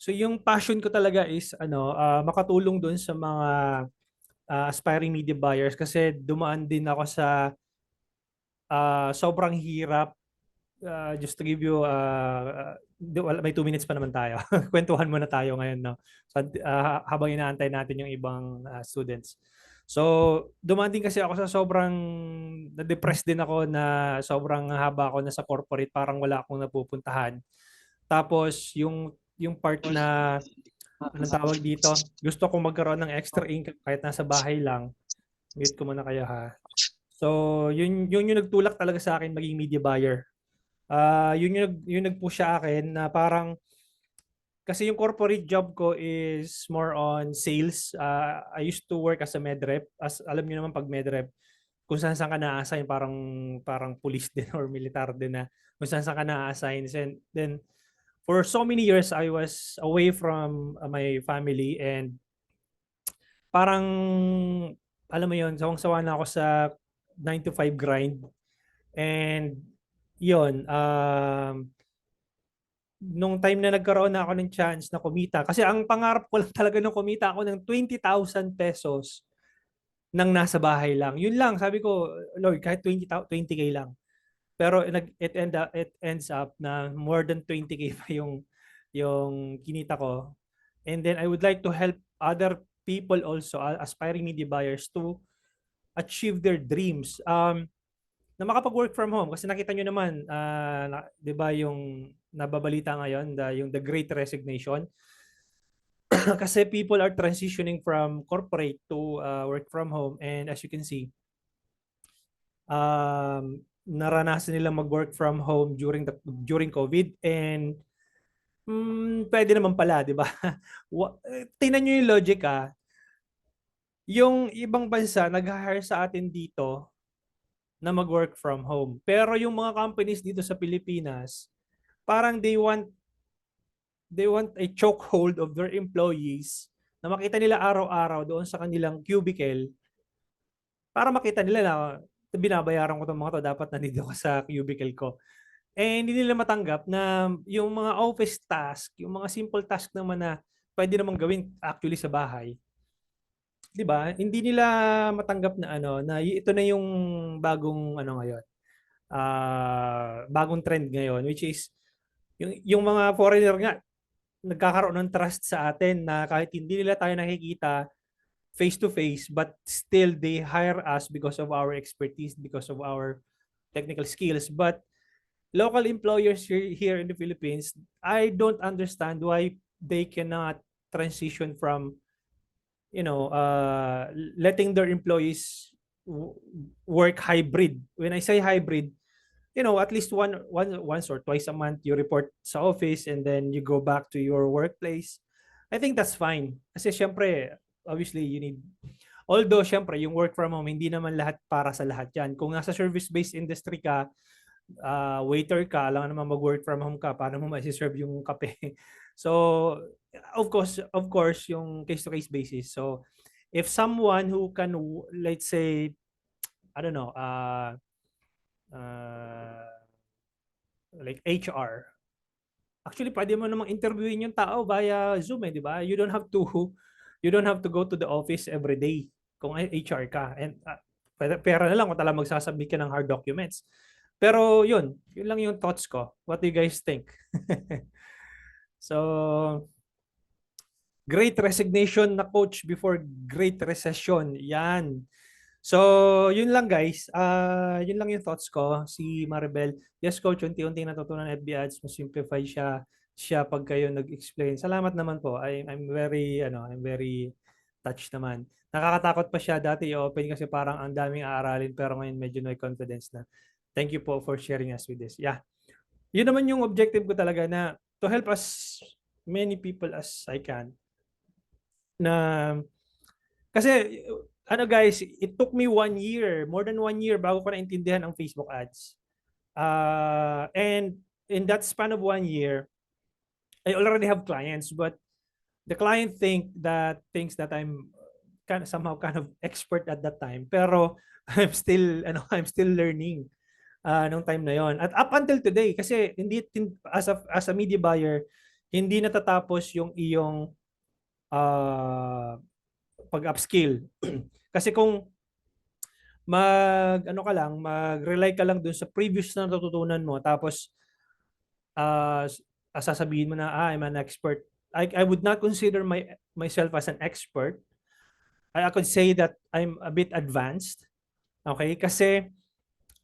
So yung passion ko talaga is makatulong doon sa mga aspiring media buyers kasi dumaan din ako sa sobrang hirap. Just to give you may 2 minutes pa naman tayo. Kwentuhan muna tayo ngayon, no? So, habang inaantay natin yung ibang students. So, dumaan din kasi ako sa sobrang na-depress din ako na sobrang haba ako na sa corporate, parang wala akong napupuntahan. Tapos yung part na anong tawag dito, gusto kong magkaroon ng extra income kahit nasa bahay lang. Mute ko muna kayo ha. So, yun yung nagtulak talaga sa akin maging media buyer. Yun yung nag-push sa akin na parang kasi yung corporate job ko is more on sales. I used to work as a med rep. As alam niyo naman pag med rep, kung saan saan ka na-assign parang police din or militar din na kung saan saan ka na-assign. And then for so many years I was away from my family and parang alam mo yon, sawang-sawa na ako sa 9 to 5 grind. And yon, nung time na nagkaroon na ako ng chance na kumita, kasi ang pangarap ko lang talaga nung kumita ako ng 20,000 pesos nang nasa bahay lang. Yun lang, sabi ko, Lord, kahit 20K lang. Pero it ends up na more than 20K pa yung kinita ko. And then I would like to help other people also, aspiring media buyers to achieve their dreams. Na makapag-work from home kasi nakita nyo naman, 'di ba yung nababalita ngayon, yung the Great Resignation. Kasi people are transitioning from corporate to work from home, and as you can see, naranasan nilang mag-work from home during COVID, and pwede naman pala, 'di ba? Tingnan niyo yung logic, yung ibang bansa nag-hire sa atin dito na mag-work from home. Pero yung mga companies dito sa Pilipinas, parang they want a chokehold of their employees na makita nila araw-araw doon sa kanilang cubicle para makita nila na binabayaran ko itong mga to, dapat nandito ka sa cubicle ko. Eh, hindi nila matanggap na yung mga office task, yung mga simple task naman na pwede namang gawin actually sa bahay, 'di ba? Hindi nila matanggap na na ito na yung bagong ngayon. Bagong trend ngayon, which is yung mga foreigner nga nagkakaroon ng trust sa atin na kahit hindi nila tayo nakikita face to face, but still they hire us because of our expertise, because of our technical skills. But local employers here in the Philippines, I don't understand why they cannot transition from letting their employees work hybrid. When I say hybrid, at least once or twice a month you report sa office and then you go back to your workplace. I think that's fine. Kasi syempre, obviously you need, although syempre yung work from home hindi naman lahat para sa lahat 'yan. Kung nasa service-based industry ka, waiter ka, alam naman mag-work from home ka, paano mo ma-serve yung kape? So, of course, yung case-to-case basis. So, if someone who can, let's say, I don't know, uh, like HR, actually pwede mo namang interviewin yung tao via Zoom, di ba? You don't have to go to the office every day kung HR ka. And pera na lang kung talagang magsasubmit ka ng hard documents. Pero yun lang yung thoughts ko. What do you guys think? So, great resignation na coach before great recession. Yan. So, yun lang guys. Yun lang yung thoughts ko. Si Maribel, yes coach, unti-unti natutunan FB ads, mas simplify siya pag kayo nag-explain. Salamat naman po. I'm very touched naman. Nakakatakot pa siya dati i-open kasi parang ang daming aaralin pero ngayon medyo no confidence na. Thank you po for sharing us with this. Yeah. Yun naman yung objective ko talaga na to help as many people as I can. Na kasi guys, it took me 1 year, more than 1 year bago ko naintindihan ang Facebook ads. And in that span of 1 year, I already have clients, but the client thinks that I'm somehow kind of expert at that time. Pero I'm still learning nung time na yon. At up until today, kasi hindi as a media buyer, hindi natatapos yung iyong pag-upskill. Kasi kung mag-rely ka lang dun sa previous na natutunan mo, tapos uh, sasabihin mo na, I'm an expert. I would not consider myself as an expert. I could say that I'm a bit advanced. Okay? Kasi,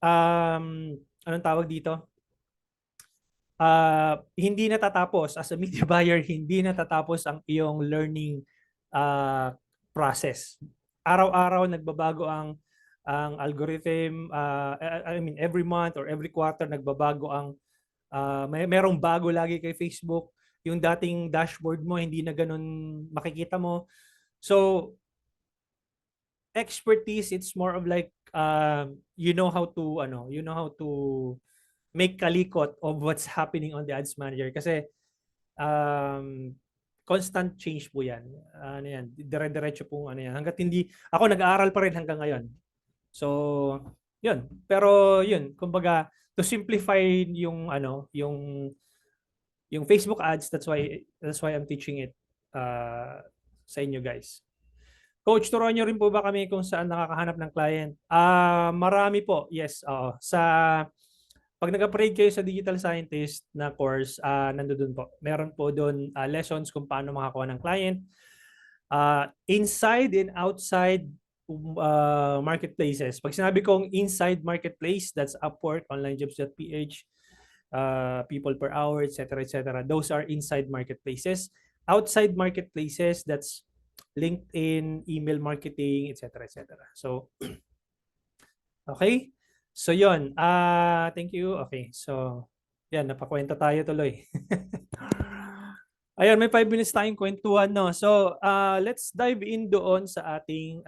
anong tawag dito? Hindi natatapos as a media buyer, hindi natatapos ang iyong learning uh, process. Araw-araw nagbabago ang algorithm. I mean every month or every quarter nagbabago ang merong bago lagi kay Facebook. Yung dating dashboard mo hindi na ganun makikita mo. So expertise, it's more of like you know how to make kalikot of what's happening on the ads manager kasi um, constant change po yan. Ano yan, dire-diretso po ano yan. Hanggat hindi, ako nag-aaral pa rin hanggang ngayon. So, yun. Pero yun, kumbaga, to simplify yung Facebook ads, that's why I'm teaching it sa inyo guys. Coach, turuan nyo rin po ba kami kung saan nakakahanap ng client? Marami po, yes. Sa pag nag-upgrade kayo sa digital scientist na course, nandoon po. Meron po doon lessons kung paano makakuha ng client. Inside and outside marketplaces. Pag sinabi kong inside marketplace, that's Upwork, onlinejobs.ph, people per hour, etc., etc. Those are inside marketplaces. Outside marketplaces, that's LinkedIn, email marketing, etc., etc. So, okay. So, yon. Thank you. Okay. So, yan, napakwenta tayo tuloy. Ayan, may 5 minutes tayong kwentuhan, no? So, let's dive in doon sa ating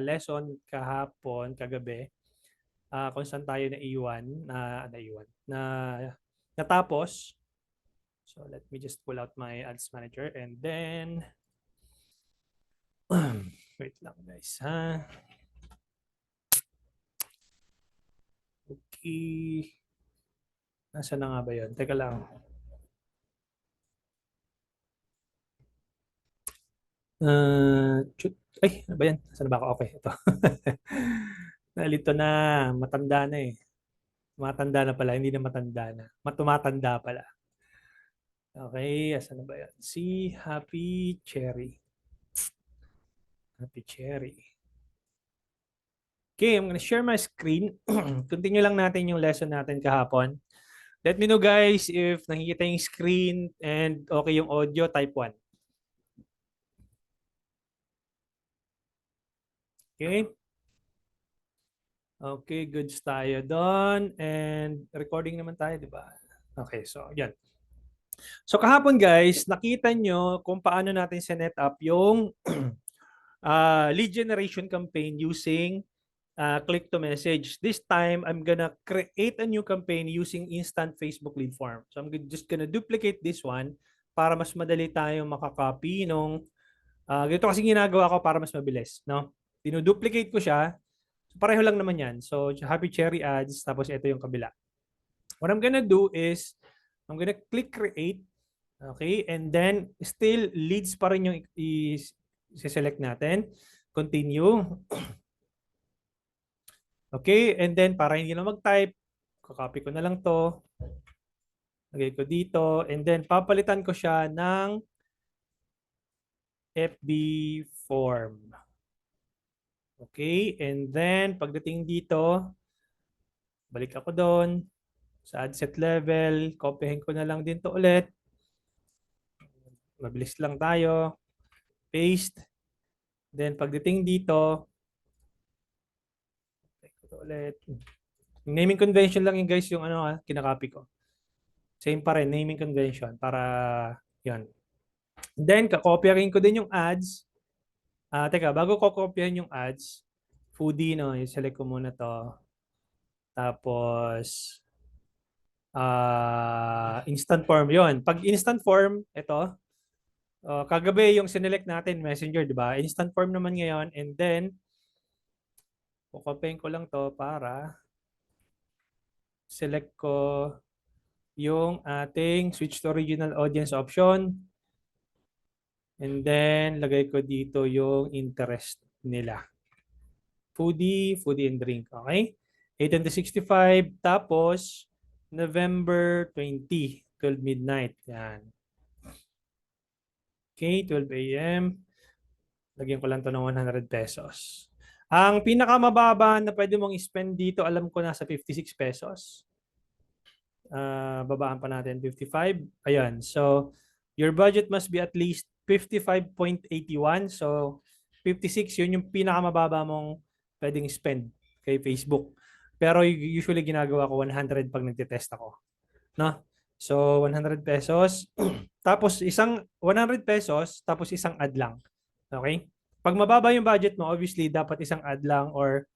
lesson kahapon, kagabi. Kung saan tayo natapos. So, let me just pull out my ads manager and then wait lang guys, ha? Okay. Nasaan na nga ba yun? Teka lang. Ay, ano ba yan? Saan ba ako? Okay, ito. Nalito na. Matanda na eh. Matanda na pala. Hindi na matanda na. Tumatanda pala. Okay, asan na ba yan? Si Happy Cherry. Happy Cherry. Okay, I'm gonna share my screen. Continue lang natin yung lesson natin kahapon. Let me know guys if nakikita yung screen and okay yung audio, type 1. Okay? Okay, goods tayo doon. And recording naman tayo, di ba? Okay, so yan. So kahapon guys, nakita nyo kung paano natin sinet up yung lead generation campaign using click to message. This time, I'm gonna create a new campaign using instant Facebook lead form. So I'm just gonna duplicate this one para mas madali tayong makakopy nung ganito kasi ginagawa ko para mas mabilis, no? Dinuduplicate ko siya. Pareho lang naman yan. So, Happy Cherry ads, tapos ito yung kabila. What I'm gonna do is, I'm gonna click create. Okay? And then, still leads pa rin yung i-select natin. Continue. Okay? And then, para hindi na mag-type, copy ko na lang to. Lagay ko dito. And then, papalitan ko siya ng FB form. Okay? And then, pagdating dito, balik ako doon sa ad set level. Copyhin ko na lang din to ulit. Mabilis lang tayo. Paste. Then, pagdating dito, ulit. Naming convention lang yung guys yung kinakopy ko. Same pa rin, naming convention para yan. Then, kakopyahin ko din yung ads. Teka, bago ko kopyahin yung ads, foodie, no, i-select ko muna to. Tapos, instant form yon. Pag instant form, ito, kagabi yung sinelect natin, messenger, di ba? Instant form naman ngayon. And then, kukopyahin ko lang to para select ko yung ating switch to original audience option. And then, lagay ko dito yung interest nila. Foodie and drink. Okay? 18 to 65. Tapos, November 20, 12 midnight. Yan. Okay, 12 a.m. Lagyan ko lang to ng 100 pesos. Ang pinakamababa na pwede mong spend dito, alam ko nasa 56 pesos. Babaan pa natin 55. Ayan. So, your budget must be at least 55.81. So, 56, yun yung pinakamababa mong pwedeng spend kay Facebook. Pero usually ginagawa ko 100 pag nagte-test ako. No? So, 100 pesos. Tapos, isang 100 pesos, tapos isang ad lang. Okay? Pag mababa yung budget mo, obviously, dapat isang ad lang or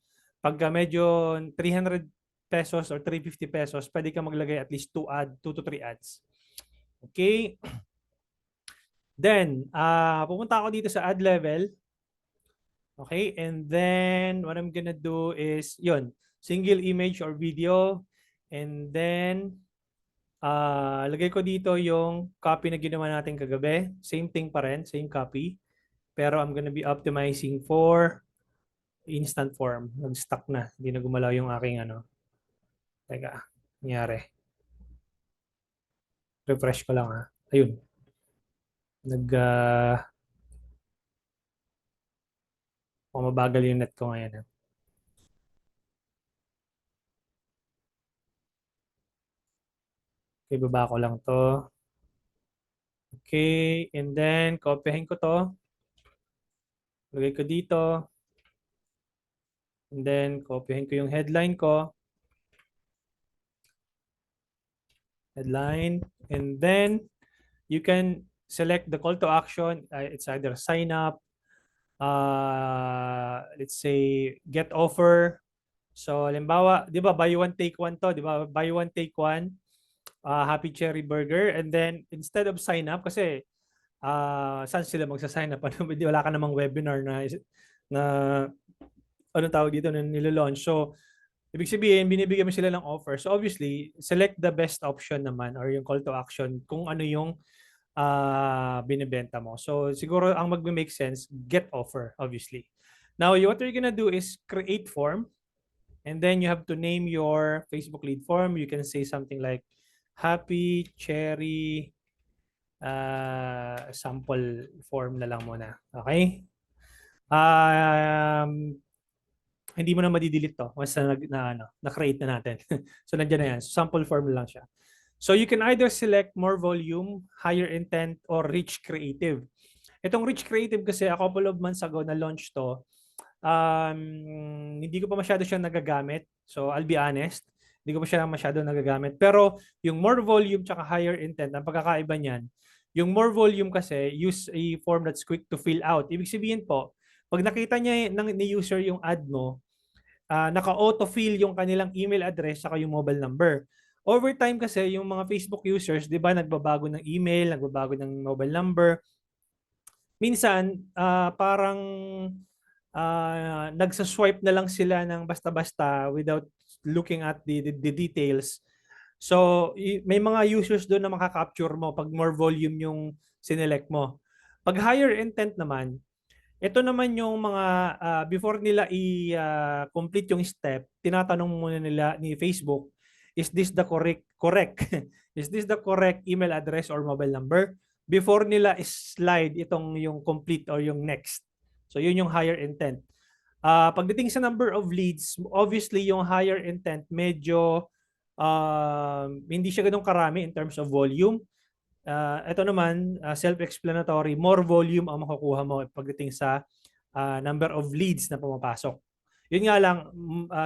pagka medyo 300 pesos or 350 pesos, pwede ka maglagay at least 2 to 3 ads. Okay? Then, pupunta ako dito sa ad level. Okay? And then, what I'm gonna do is, yun, single image or video. And then, lagay ko dito yung copy na ginawa natin kagabi. Same thing pa rin, same copy. Pero I'm gonna be optimizing for instant form. Nag-stuck na. Hindi na gumalaw yung aking ano. Teka, nangyari. Refresh ko lang ha. Ayun. Mabagal yung net ko ngayon. Okay, baba ko lang to. Okay, and then copyhin ko to. Lagay ko dito. And then copyhin ko yung headline ko. Headline. And then you can select the call to action. It's either sign up, let's say get offer. So, halimbawa, di ba, buy one, take one to, di ba? Buy one, take one, Happy Cherry Burger. And then, instead of sign up, kasi, saan sila magsa-sign up? Ano, wala ka namang webinar na ano tawag dito, na nilo-launch. So, ibig sabihin, binibigyan mo sila ng offer. So, obviously, select the best option naman or yung call to action kung ano yung binibenta mo. So, siguro ang mag-make sense, get offer, obviously. Now, what you're gonna do is create form. And then you have to name your Facebook lead form. You can say something like Happy Cherry sample form na lang muna. Okay? Hindi mo na madidelete to once na-create na natin. So, nandiyan na yan. So, sample form lang siya. So, you can either select more volume, higher intent, or rich creative. Itong rich creative kasi a couple of months ago na launch to, hindi ko pa masyado siyang nagagamit. So, I'll be honest. Hindi ko pa siya masyado nagagamit. Pero, yung more volume tsaka higher intent, ang pagkakaiba niyan, yung more volume kasi, use a form that's quick to fill out. Ibig sabihin po, pag nakita niya ni user yung ad mo, naka-auto-fill yung kanilang email address saka yung mobile number. Over time kasi, yung mga Facebook users, di ba, nagbabago ng email, nagbabago ng mobile number. Minsan, parang nagsaswipe na lang sila ng basta-basta without looking at the details. So, may mga users doon na makaka-capture mo pag more volume yung sinelect mo. Pag higher intent naman, ito naman yung mga before nila i-complete yung step, tinatanong muna nila ni Facebook, is this the correct is this the correct email address or mobile number before nila slide itong yung complete or yung next. So yun yung higher intent. Pagdating sa number of leads, obviously yung higher intent medyo hindi siya ganun karami in terms of volume. Ito naman, self-explanatory, more volume ang makukuha mo pagdating sa number of leads na pumapasok. Yun nga lang,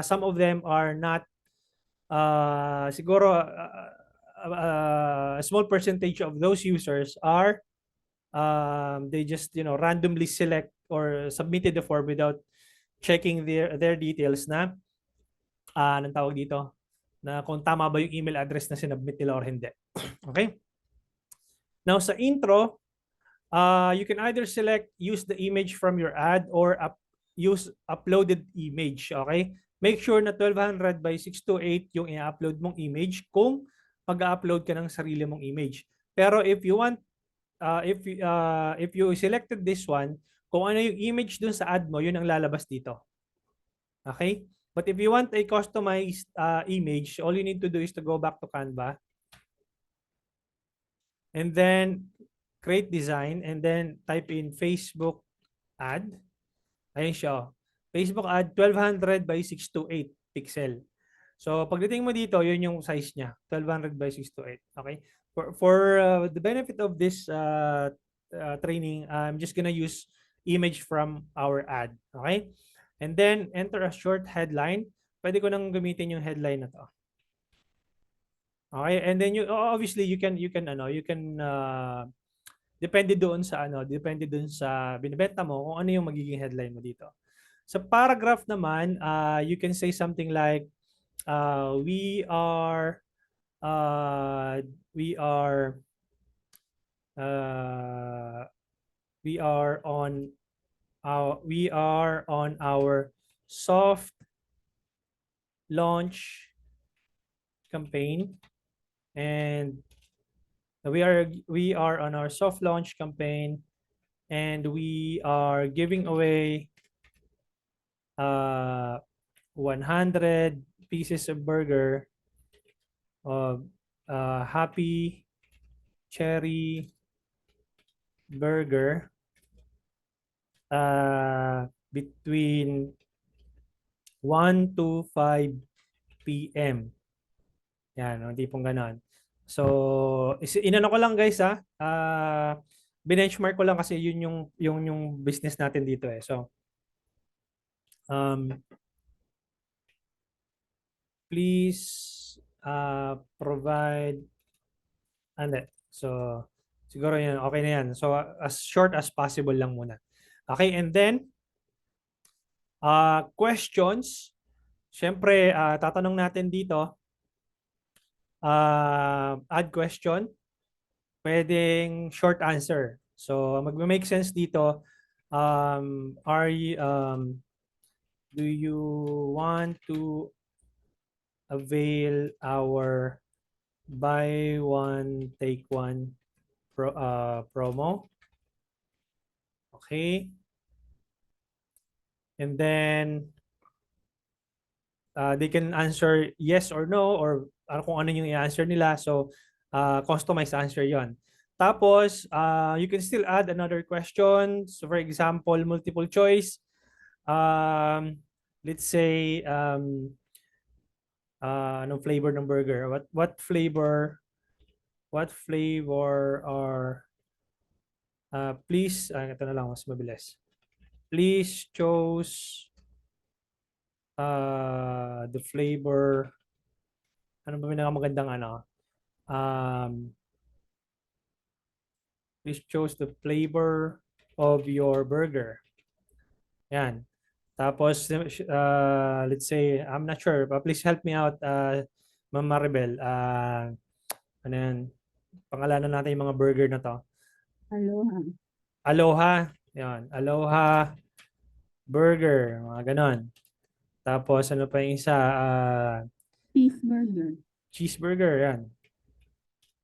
some of them are not, siguro, a small percentage of those users are, they just, randomly select or submitted the form without checking their details na, anong tawag dito, na kung tama ba yung email address na sinubmit nila or hindi. Okay? Now, sa intro, you can either select use the image from your ad or use uploaded image. Okay? Make sure na 1200 by 628 yung i-upload mong image kung mag-upload ka ng sarili mong image. Pero if you want, if you selected this one, kung ano yung image dun sa ad mo, yun ang lalabas dito. Okay? But if you want a customized image, all you need to do is to go back to Canva and then create design and then type in Facebook ad. Ayun siya. Facebook ad 1200 by 628 pixel. So pagdating mo dito, yun yung size niya, 1200 by 628. Okay? For the benefit of this training, I'm just gonna use image from our ad. Okay? And then enter a short headline. Pwede ko nang gamitin yung headline na to. Okay? And then obviously you can depende doon sa binebenta mo kung ano yung magiging headline mo dito. Sa paragraph naman, you can say something like we are uh, we are uh, we are on our soft launch campaign, and we are on our soft launch campaign, and we are giving away 100 pieces of burger of Happy Cherry Burger between 1 to 5 p.m. Yan, tipong ganon. So, inano ko lang guys benchmark ko lang kasi yun yung business natin dito eh. So, please provide so siguro yan, okay na yan. So, as short as possible lang muna. Okay, and then questions. Siyempre, tatanong natin dito, add question. Pwedeng short answer. So, mag-make sense dito. Do you want to avail our buy one take one promo? Okay. And then they can answer yes or no, or kung ano yung i-answer nila. So, customized answer yon. Tapos, you can still add another question. So, for example, multiple choice. Let's say, anong flavor ng burger? What flavor are, please, ito na lang, mas mabilis. Please choose the flavor. Ano ba pinakamagandang please choose the flavor of your burger. Yan. Tapos, let's say, I'm not sure, but please help me out, Ma'am Maribel. Ano yan? Pangalanan natin yung mga burger na to. Aloha. Aloha. Yan. Aloha burger. Mga ganon. Tapos, ano pa yung isa? Cheeseburger. Cheeseburger. Yan.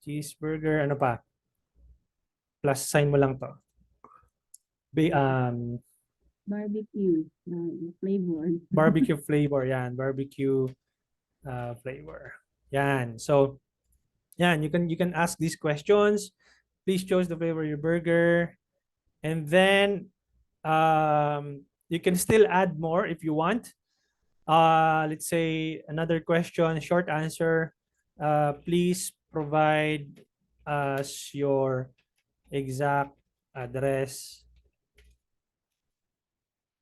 Cheeseburger. Ano pa? Plus sign mo lang to. Barbecue flavor. Barbecue flavor. Yan. Barbecue flavor. Yan. So, yan. You can ask these questions. Please choose the flavor of your burger. And then, you can still add more if you want. Let's say another question, short answer. Please provide us your exact address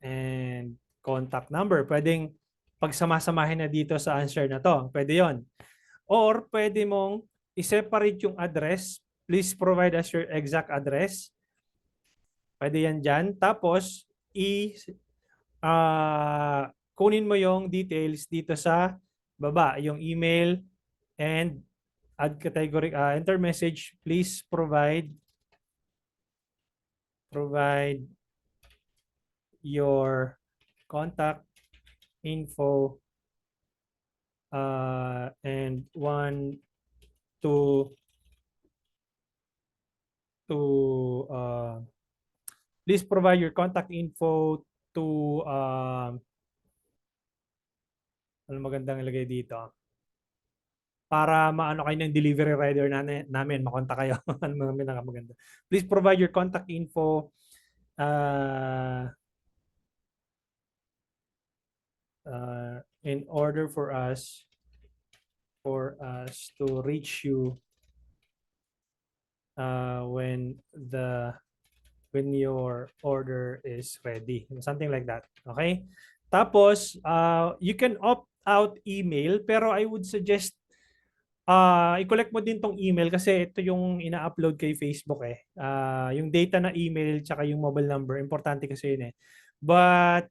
and contact number. Pwedeng pagsamasamahin na dito sa answer na to. Pwede yon. Or pwede mong i-separate yung address. Please provide us your exact address. Pwede yan dyan. Tapos, kunin mo yung details dito sa baba, yung email and add category, enter message, please provide your contact info and one to to please provide your contact info to ano magandang ilagay dito para maano kayo ng delivery rider namin makontak kayo. Ano mga pinakamaganda. Please provide your contact info in order for us to reach you when your order is ready. Something like that. Okay? Tapos, you can opt out email, pero I would suggest i-collect mo din tong email kasi ito yung ina-upload kay Facebook eh. Yung data na email tsaka yung mobile number, importante kasi yun eh. But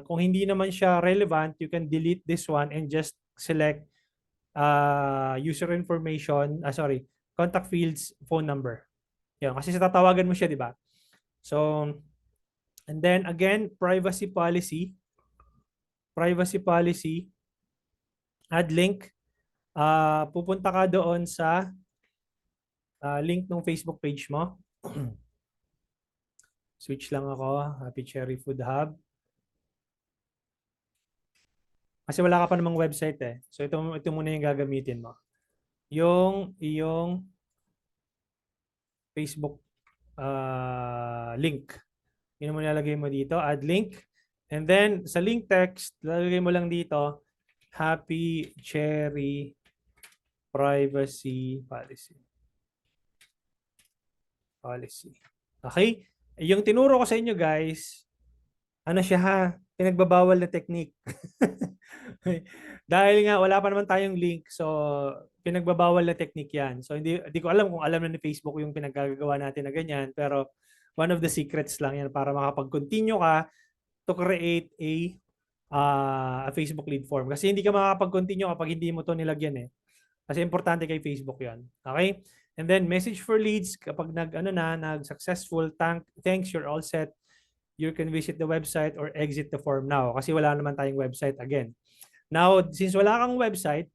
kung hindi naman siya relevant, you can delete this one and just select user information, contact fields, phone number. Yan, kasi tatawagan mo siya, di ba? So, and then again, privacy policy, add link. Pupunta ka doon sa link ng Facebook page mo. Switch lang ako, Happy Cherry Food Hub. Kasi wala ka pa namang website eh. So ito muna yung gagamitin mo. Yung iyong Facebook link. Yun mo nilalagay mo dito, add link. And then sa link text, lalagay mo lang dito, Happy Cherry Privacy Policy. Okay? Yung tinuro ko sa inyo guys, ano siya ha, pinagbabawal na technique. Dahil nga wala pa naman tayong link, so pinagbabawal na technique yan. So hindi ko alam kung alam na ni Facebook yung pinaggagawa natin na ganyan, pero one of the secrets lang yan para makapag-continue ka to create a Facebook lead form. Kasi hindi ka makakapag-continue kapag hindi mo to nilagyan eh. Kasi importante kay Facebook yan. Okay? And then message for leads, kapag nag-successful, thanks, you're all set. You can visit the website or exit the form now. Kasi wala naman tayong website again. Now, since wala kang website,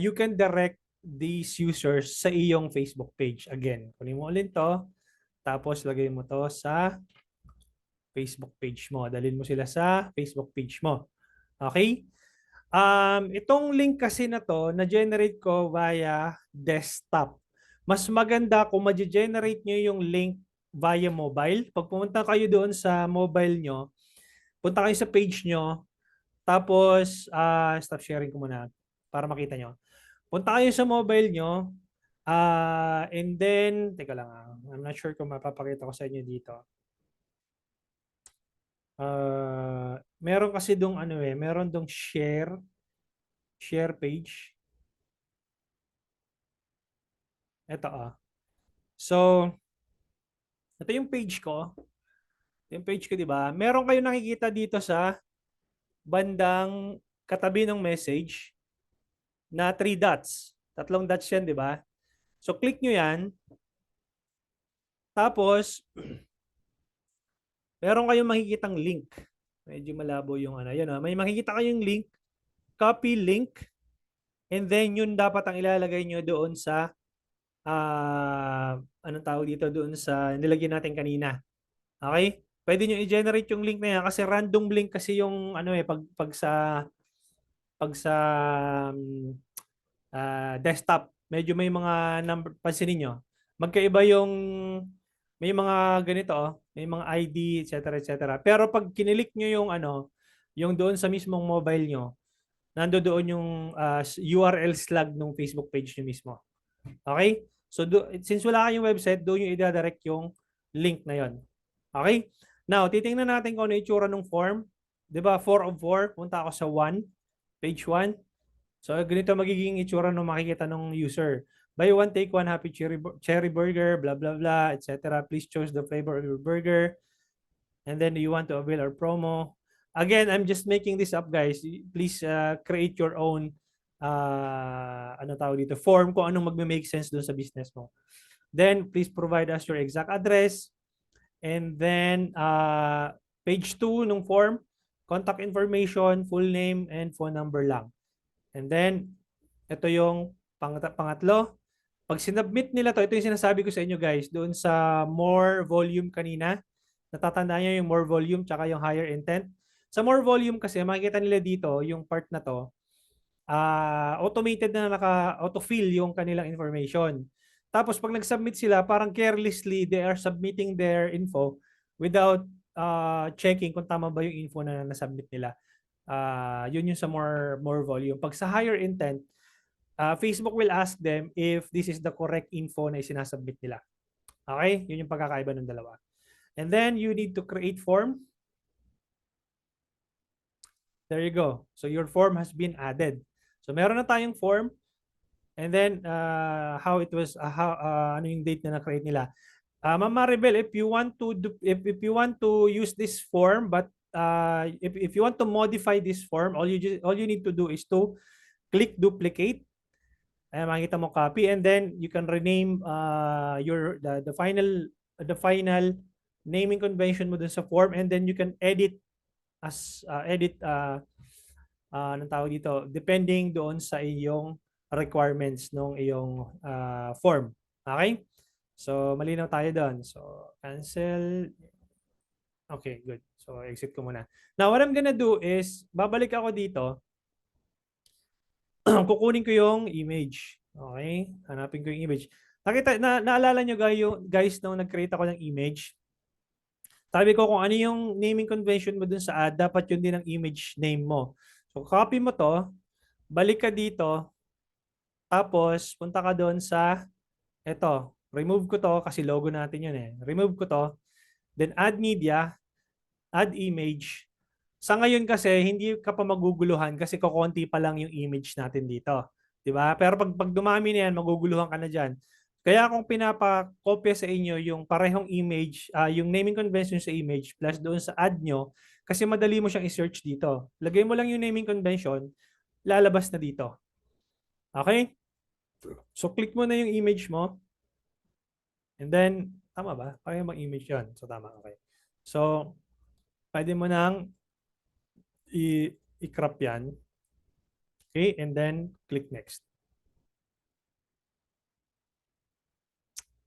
you can direct these users sa iyong Facebook page. Again, kunin mo ulit to, tapos lagay mo to sa Facebook page mo. Dalhin mo sila sa Facebook page mo. Okay? Itong link kasi na to, na-generate ko via desktop. Mas maganda kung ma-generate nyo yung link via mobile. Pag pumunta kayo doon sa mobile nyo, punta kayo sa page nyo, tapos, stop sharing ko muna para makita nyo. Punta kayo sa mobile nyo, and then, teka lang, I'm not sure kung mapapakita ko sa inyo dito. Meron kasi dong meron dong share page. Ito So, ito yung page ko. Yung page ko, di ba? Meron kayo nakikita dito sa bandang katabi ng message na 3 dots. 3 dots yan, di ba? So, click nyo yan. Tapos, meron kayong makikitang link. Medyo malabo yung yan. May makikita kayong link. Copy link. And then, yun dapat ang ilalagay nyo doon sa anong tawag dito doon sa nilagyan natin kanina. Okay? Pwede nyo i-generate yung link na yan kasi random link kasi yung pag sa desktop, medyo may mga number, pansinin nyo. Magkaiba yung may mga ganito, may mga ID, etc. Pero pag kinilik nyo yung yung doon sa mismong mobile nyo, nandoon yung URL slug ng Facebook page nyo mismo. Okay? So, since wala kayong website, doon yung i-direct yung link na yon. Okay? Now, titingnan natin kung ano yung itsura ng form. Diba? 4 of 4. Punta ako sa 1. Page 1. So, ganito magiging itsura nung makikita ng user. Buy one, take one Happy Cherry Burger, blah, blah, blah, etc. Please choose the flavor of your burger. And then, do you want to avail our promo? Again, I'm just making this up, guys. Please create your own form kung anong magme-make sense doon sa business mo. Then, please provide us your exact address. And then, page 2 ng form, contact information, full name, and phone number lang. And then, Ito yung pangatlo. Pag sinubmit nila to, ito yung sinasabi ko sa inyo guys, doon sa more volume kanina, natatandaan niyo yung more volume tsaka yung higher intent. Sa more volume kasi, makikita nila dito, yung part na to, automated na naka-autofill yung kanilang information. Tapos pag nag-submit sila, parang carelessly, they are submitting their info without checking kung tama ba yung info na nasubmit nila. Yun yung sa more volume. Pag sa higher intent, Facebook will ask them if this is the correct info na isinasubmit nila. Okay? Yun yung pagkakaiba ng dalawa. And then you need to create form. There you go. So your form has been added. So meron na tayong form. And then how it was ano yung date na na-create nila. Ma'am Maribel, if you want to if you want to use this form but if you want to modify this form, all you need to do is to click duplicate. Ayan, makikita mo copy and then you can rename the final naming convention mo dun sa form and then you can edit anong tawag dito depending doon sa iyong requirements ng iyong form. Okay? So malinaw tayo doon. So cancel. Okay, good. So exit ko muna. Now what I'm gonna do is babalik ako dito. Kukunin ko yung image. Okay? Hanapin ko yung image. Naalala nyo guys nung nag-create ako ng image? Sabi ko kung ano yung naming convention mo dun sa ad, dapat yun din ang image name mo. So copy mo to, balik ka dito, tapos punta ka doon sa eto. Remove ko to kasi logo natin yun eh. Remove ko to. Then add media, add image. Sa ngayon kasi, hindi ka pa maguguluhan kasi kokonti pa lang yung image natin dito. 'Di ba? Pero pag dumami na yan, maguguluhan ka na diyan. Kaya kung pinapakopya sa inyo yung parehong image, yung naming convention sa image plus doon sa ad nyo, kasi madali mo siyang i-search dito. Lagay mo lang yung naming convention, lalabas na dito. Okay? So click mo na yung image mo. And then, tama ba? Kaya mag-image yun. So tama, okay. So, pwede mo nang i-crop yan. Okay, and then click next.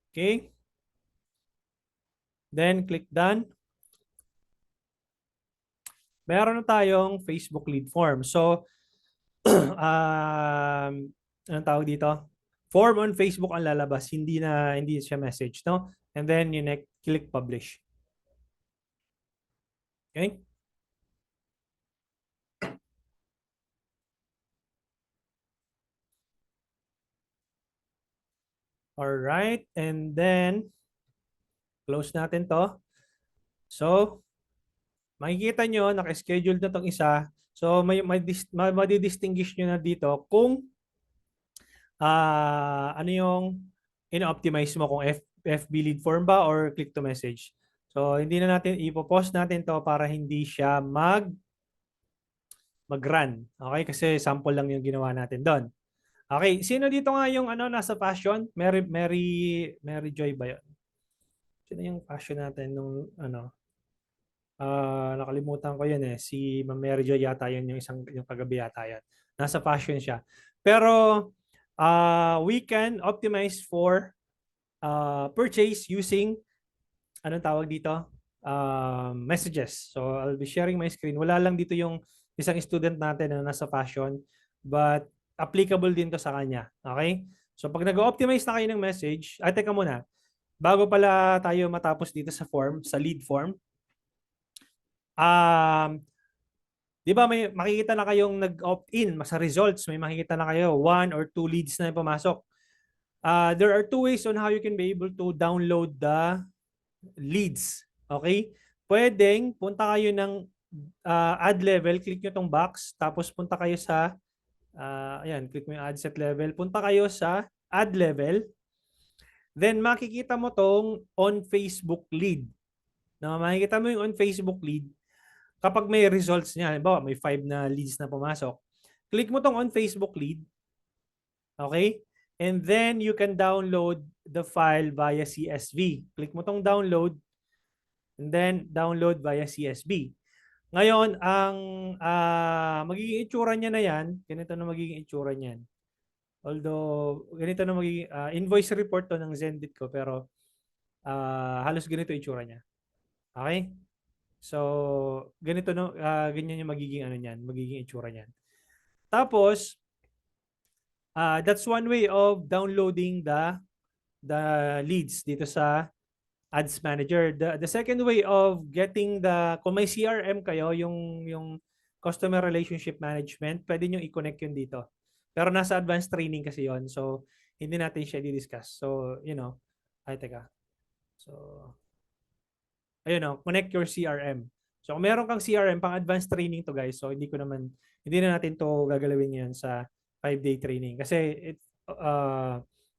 Okay. Then click done. Meron na tayong Facebook lead form. So, anong tawag dito? Form on Facebook ang lalabas, hindi siya message, no? And then you click publish. Okay? All right, and then close natin to. So, makikita nyo, naka-schedule na tong isa. So, madi-distinguish nyo na dito kung ano yung in-optimize mo kung FB lead form ba or click to message. So, hindi na natin, ipopost natin to para hindi siya mag-run. Okay? Kasi sample lang yung ginawa natin doon. Okay, sino dito nga yung nasa passion? Mary Joy ba 'yon? Sino yung passion natin nung nakalimutan ko 'yan eh. Si Ma'am Mary Joy yata 'yon yung kagabi yata 'yan. Nasa passion siya. Pero we can optimize for purchase using anong tawag dito? Messages. So I'll be sharing my screen. Wala lang dito yung isang student natin na nasa fashion but applicable din to sa kanya. Okay? So pag nag-optimize na kayo ng message, teka muna. Bago pala tayo matapos dito sa form, sa lead form, di ba may makikita na kayong nag-opt-in sa results, may makikita na kayo 1 or 2 leads na pumasok. There are 2 ways on how you can be able to download the leads. Okay? Pwedeng punta kayo ng ad level, click nyo tong box, tapos punta kayo sa ayan, click mo yung ad set level, punta kayo sa ad level, then makikita mo tong on Facebook lead. Na makikita mo yung on Facebook lead, kapag may results niya, halimbawa may 5 na leads na pumasok, click mo tong on Facebook lead, okay? And then you can download the file via CSV. Click mo tong download, and then download via CSV. Ngayon, ang magiging itsura niya na yan, ganito na magiging itsura niyan. Although, ganito na magiging invoice report to ng Zendesk ko, pero halos ganito itsura niya. Okay? So, ganito no, ganyan yung magiging ano niyan, magiging itsura niyan. Tapos, that's one way of downloading the leads dito sa Ads Manager. The second way of getting kung may CRM kayo, yung Customer Relationship Management, pwede nyo i-connect yun dito. Pero nasa advanced training kasi yon. So, hindi natin siya di-discuss. So, ay teka. So, ayun o, connect your CRM. So, kung meron kang CRM, pang advanced training to guys. So, hindi na natin to gagalawin ngayon sa 5-day training. Kasi,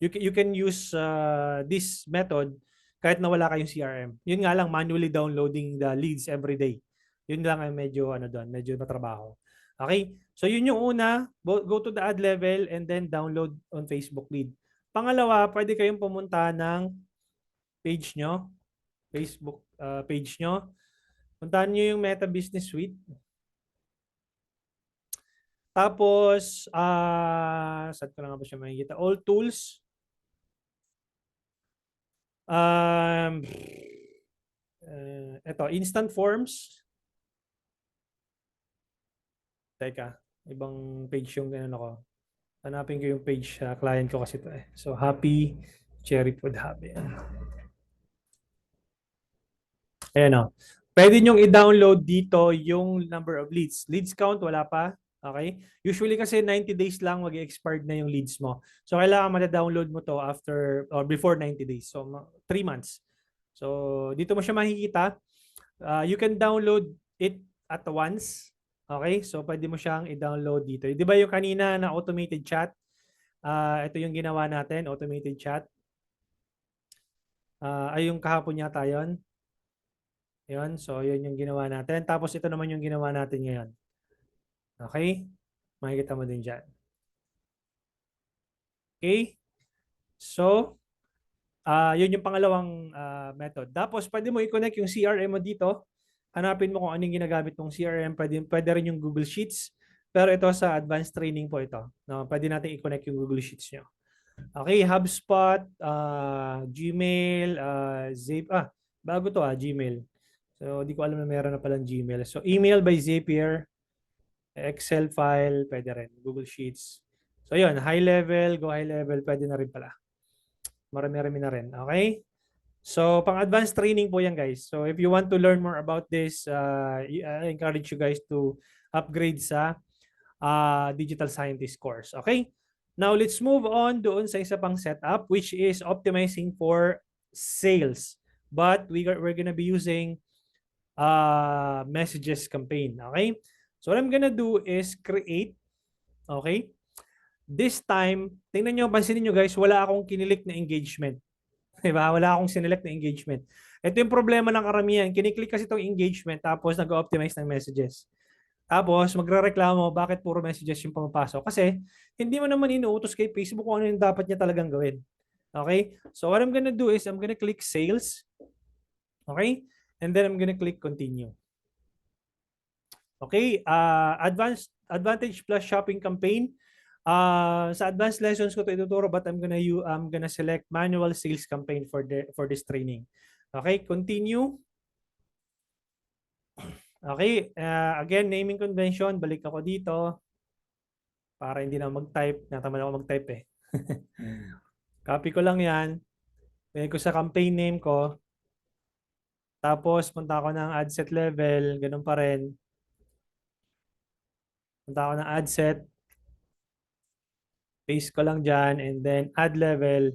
you can use this method kahit na wala kayong CRM. Yun nga lang, manually downloading the leads every day. Yun lang ay medyo, medyo matrabaho. Okay? So, yun yung una. Go to the ad level and then download on Facebook lead. Pangalawa, pwede kayong pumunta ng page nyo, Facebook page nyo. Puntahan nyo yung Meta Business Suite. Tapos, saan ko na nga ba siya makikita? All tools. Ito, instant forms. Teka, ibang page yung ano ko. Hanapin ko yung page sa client ko kasi ito eh. So, Happy Cherry Food Hub. Ayan o. Pwede nyong i-download dito yung number of leads. Leads count, wala pa. Okay? Usually kasi 90 days lang mag-expired na yung leads mo. So, kailangan ma-download mo to after or before 90 days. So, 3 months. So, dito mo siya makikita. You can download it at once. Okay? So, pwede mo siyang i-download dito. Di ba yung kanina na automated chat? Ito yung ginawa natin, automated chat. Ay yung kahapon yata yun. Yun. So, yun yung ginawa natin. Tapos, ito naman yung ginawa natin ngayon. Okay? Makikita mo din dyan. Okay? So, yun yung pangalawang method. Tapos, pwede mo i-connect yung CRM mo dito. Hanapin mo kung anong ginagamit mong CRM. Pwede rin yung Google Sheets. Pero ito sa advanced training po ito. No? Pwede natin i-connect yung Google Sheets nyo. Okay, HubSpot, Gmail, bago to Gmail. So, di ko alam na meron na palang Gmail. So, email by Zapier, Excel file, pwede rin, Google Sheets. So, yun, high level, go high level, pwede na rin pala. Marami-rami na rin, okay? So, pang advanced training po yan, guys. So, if you want to learn more about this, I encourage you guys to upgrade sa digital scientist course, okay? Now, let's move on doon sa isa pang setup, which is optimizing for sales. But we're gonna be using messages campaign, okay? So, what I'm gonna do is create, okay? This time, tingnan nyo, pansinin nyo guys, wala akong kinilik na engagement. Diba? Wala akong sinelect na engagement. Ito yung problema ng karamihan. Kiniklik kasi itong engagement tapos nag-optimize ng messages. Tapos, magre-reklamo bakit puro messages yung pumapasok. Kasi, hindi mo naman inuutos kay Facebook kung ano yung dapat niya talagang gawin. Okay? So, what I'm gonna do is, I'm gonna click sales. Okay? And then, I'm gonna click continue. Okay? Advantage Plus Shopping Campaign. Sa advanced lessons ko ito ituturo, but I'm gonna select manual sales campaign for this training. Okay? Continue. Okay, again, naming convention, balik ako dito para hindi na mag-type. Natamad ako mag-type eh. Copy ko lang yan. Pili ko sa campaign name ko. Tapos, punta ako ng ad set level. Ganun pa rin. Punta ako ng ad set. Paste ko lang dyan. And then, ad level.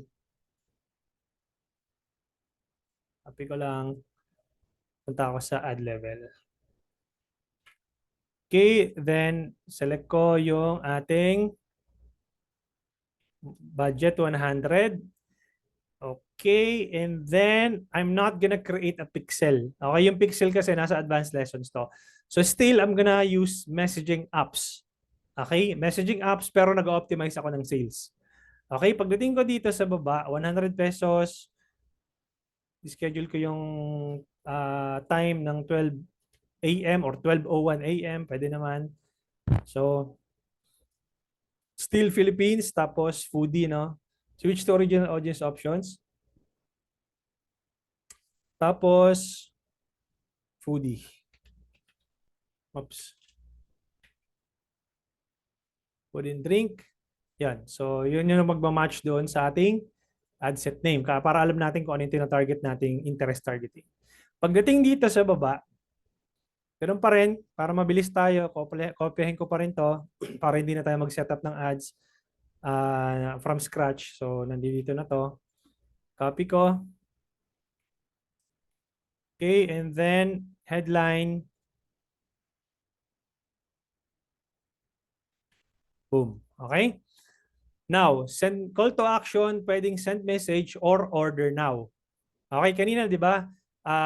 Copy ko lang. Punta ako sa ad level. Okay, then select ko yung ating budget 100. Okay, and then I'm not gonna create a pixel. Okay, yung pixel kasi nasa advanced lessons to. So still, I'm gonna use messaging apps. Okay, messaging apps pero nag-optimize ako ng sales. Okay, pagdating ko dito sa baba, 100 pesos. Schedule ko yung time ng 12 a.m. or 12:01 a.m. Pwede naman. So, Still Philippines, tapos foodie, no? Switch to original audience options. Tapos, foodie. Oops. Food and drink. Yan. So, yun yung magmamatch doon sa ating ad set name. Para alam natin kung ano yung tina-target nating interest targeting. Pagdating dito sa baba, ganun pa rin, para mabilis tayo, kopyahin ko pa rin to para hindi na tayo mag-setup ng ads from scratch. So, nandito na to. Copy ko. Okay, and then headline. Boom. Okay? Now, send call to action, pwedeng send message or order now. Okay, kanina 'di ba?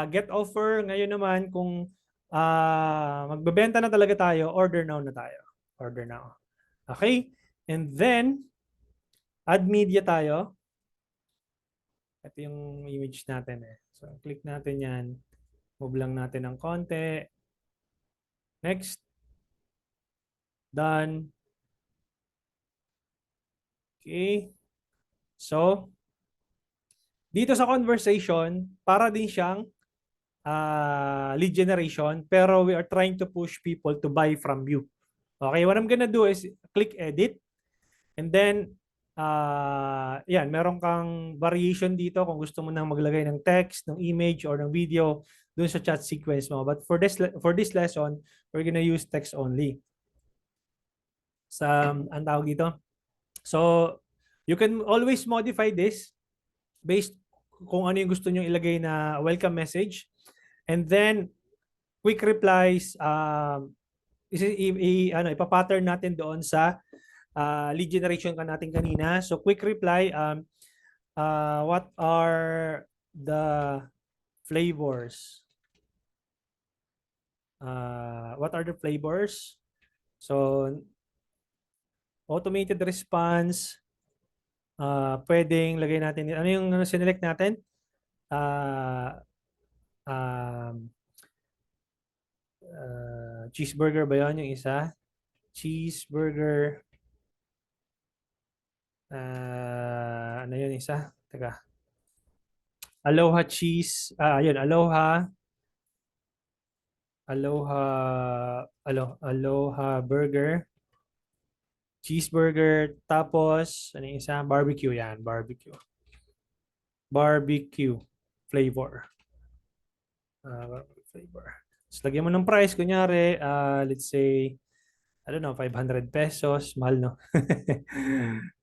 Get offer, ngayon naman kung magbebenta na talaga tayo, order now na tayo. Order now. Okay? And then add media tayo. Ito yung image natin eh. So, click natin 'yan. Move lang natin ng konti. Next. Done. Okay. So, dito sa conversation, para din siyang lead generation, pero we are trying to push people to buy from you. Okay, what I'm gonna do is click edit, and then, yan, meron kang variation dito kung gusto mo nang maglagay ng text, ng image, or ng video dun sa chat sequence mo. But for this lesson, we're gonna use text only. Ang tawag dito. So, you can always modify this based kung ano yung gusto nyo ilagay na welcome message. And then, quick replies, ipapattern natin doon sa lead generation ka natin kanina. So, quick reply, what are the flavors? What are the flavors? So, automated response, pwedeng lagay natin, ano yung sinelect natin? Cheeseburger ba yun yung isa? Cheeseburger. Ano yun isa? Teka. Aloha cheese. Ayun. Aloha. Aloha burger. Cheeseburger. Tapos, ano yung isa? Barbecue yan. Barbecue. Barbecue flavor. Barbecue flavor. So, lagyan mo ng price. Kunyari, let's say, I don't know, 500 pesos. Mahal, no?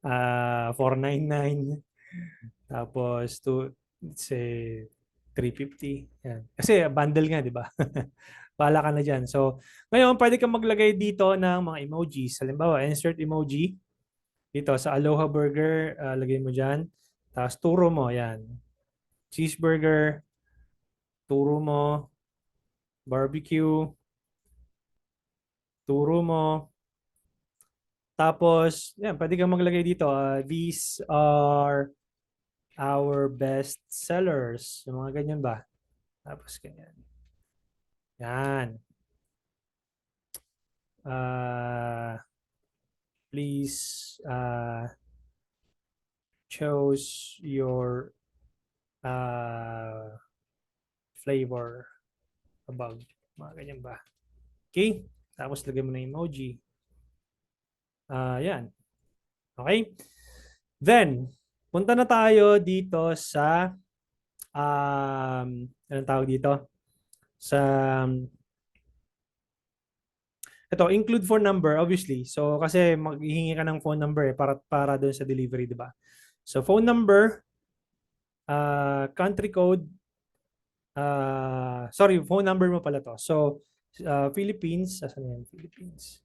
499. Tapos, let's say, 350. Yan. Kasi bundle nga, di ba? Bahala ka na dyan. So, ngayon, pwede kang maglagay dito ng mga emojis. Halimbawa, insert emoji. Dito, sa Aloha Burger, lagay mo dyan. Tapos, turo mo. Yan. Cheeseburger. Turo mo. Barbecue. Turo mo. Tapos, yan, pwede kang maglagay dito. These are our best sellers. Yung mga ganyan ba? Tapos, ganyan. Yan. Please choose your flavor above. Mga ganyan ba? Okay? Tapos lagyan mo na emoji. Yan. Okay? Then, punta na tayo dito sa anong tawag dito? Sa ito, include phone number, obviously. So, kasi maghihingi ka ng phone number para doon sa delivery, di ba? So, phone number, country code, sorry, phone number mo pala to. So, Philippines, asan yan? Philippines.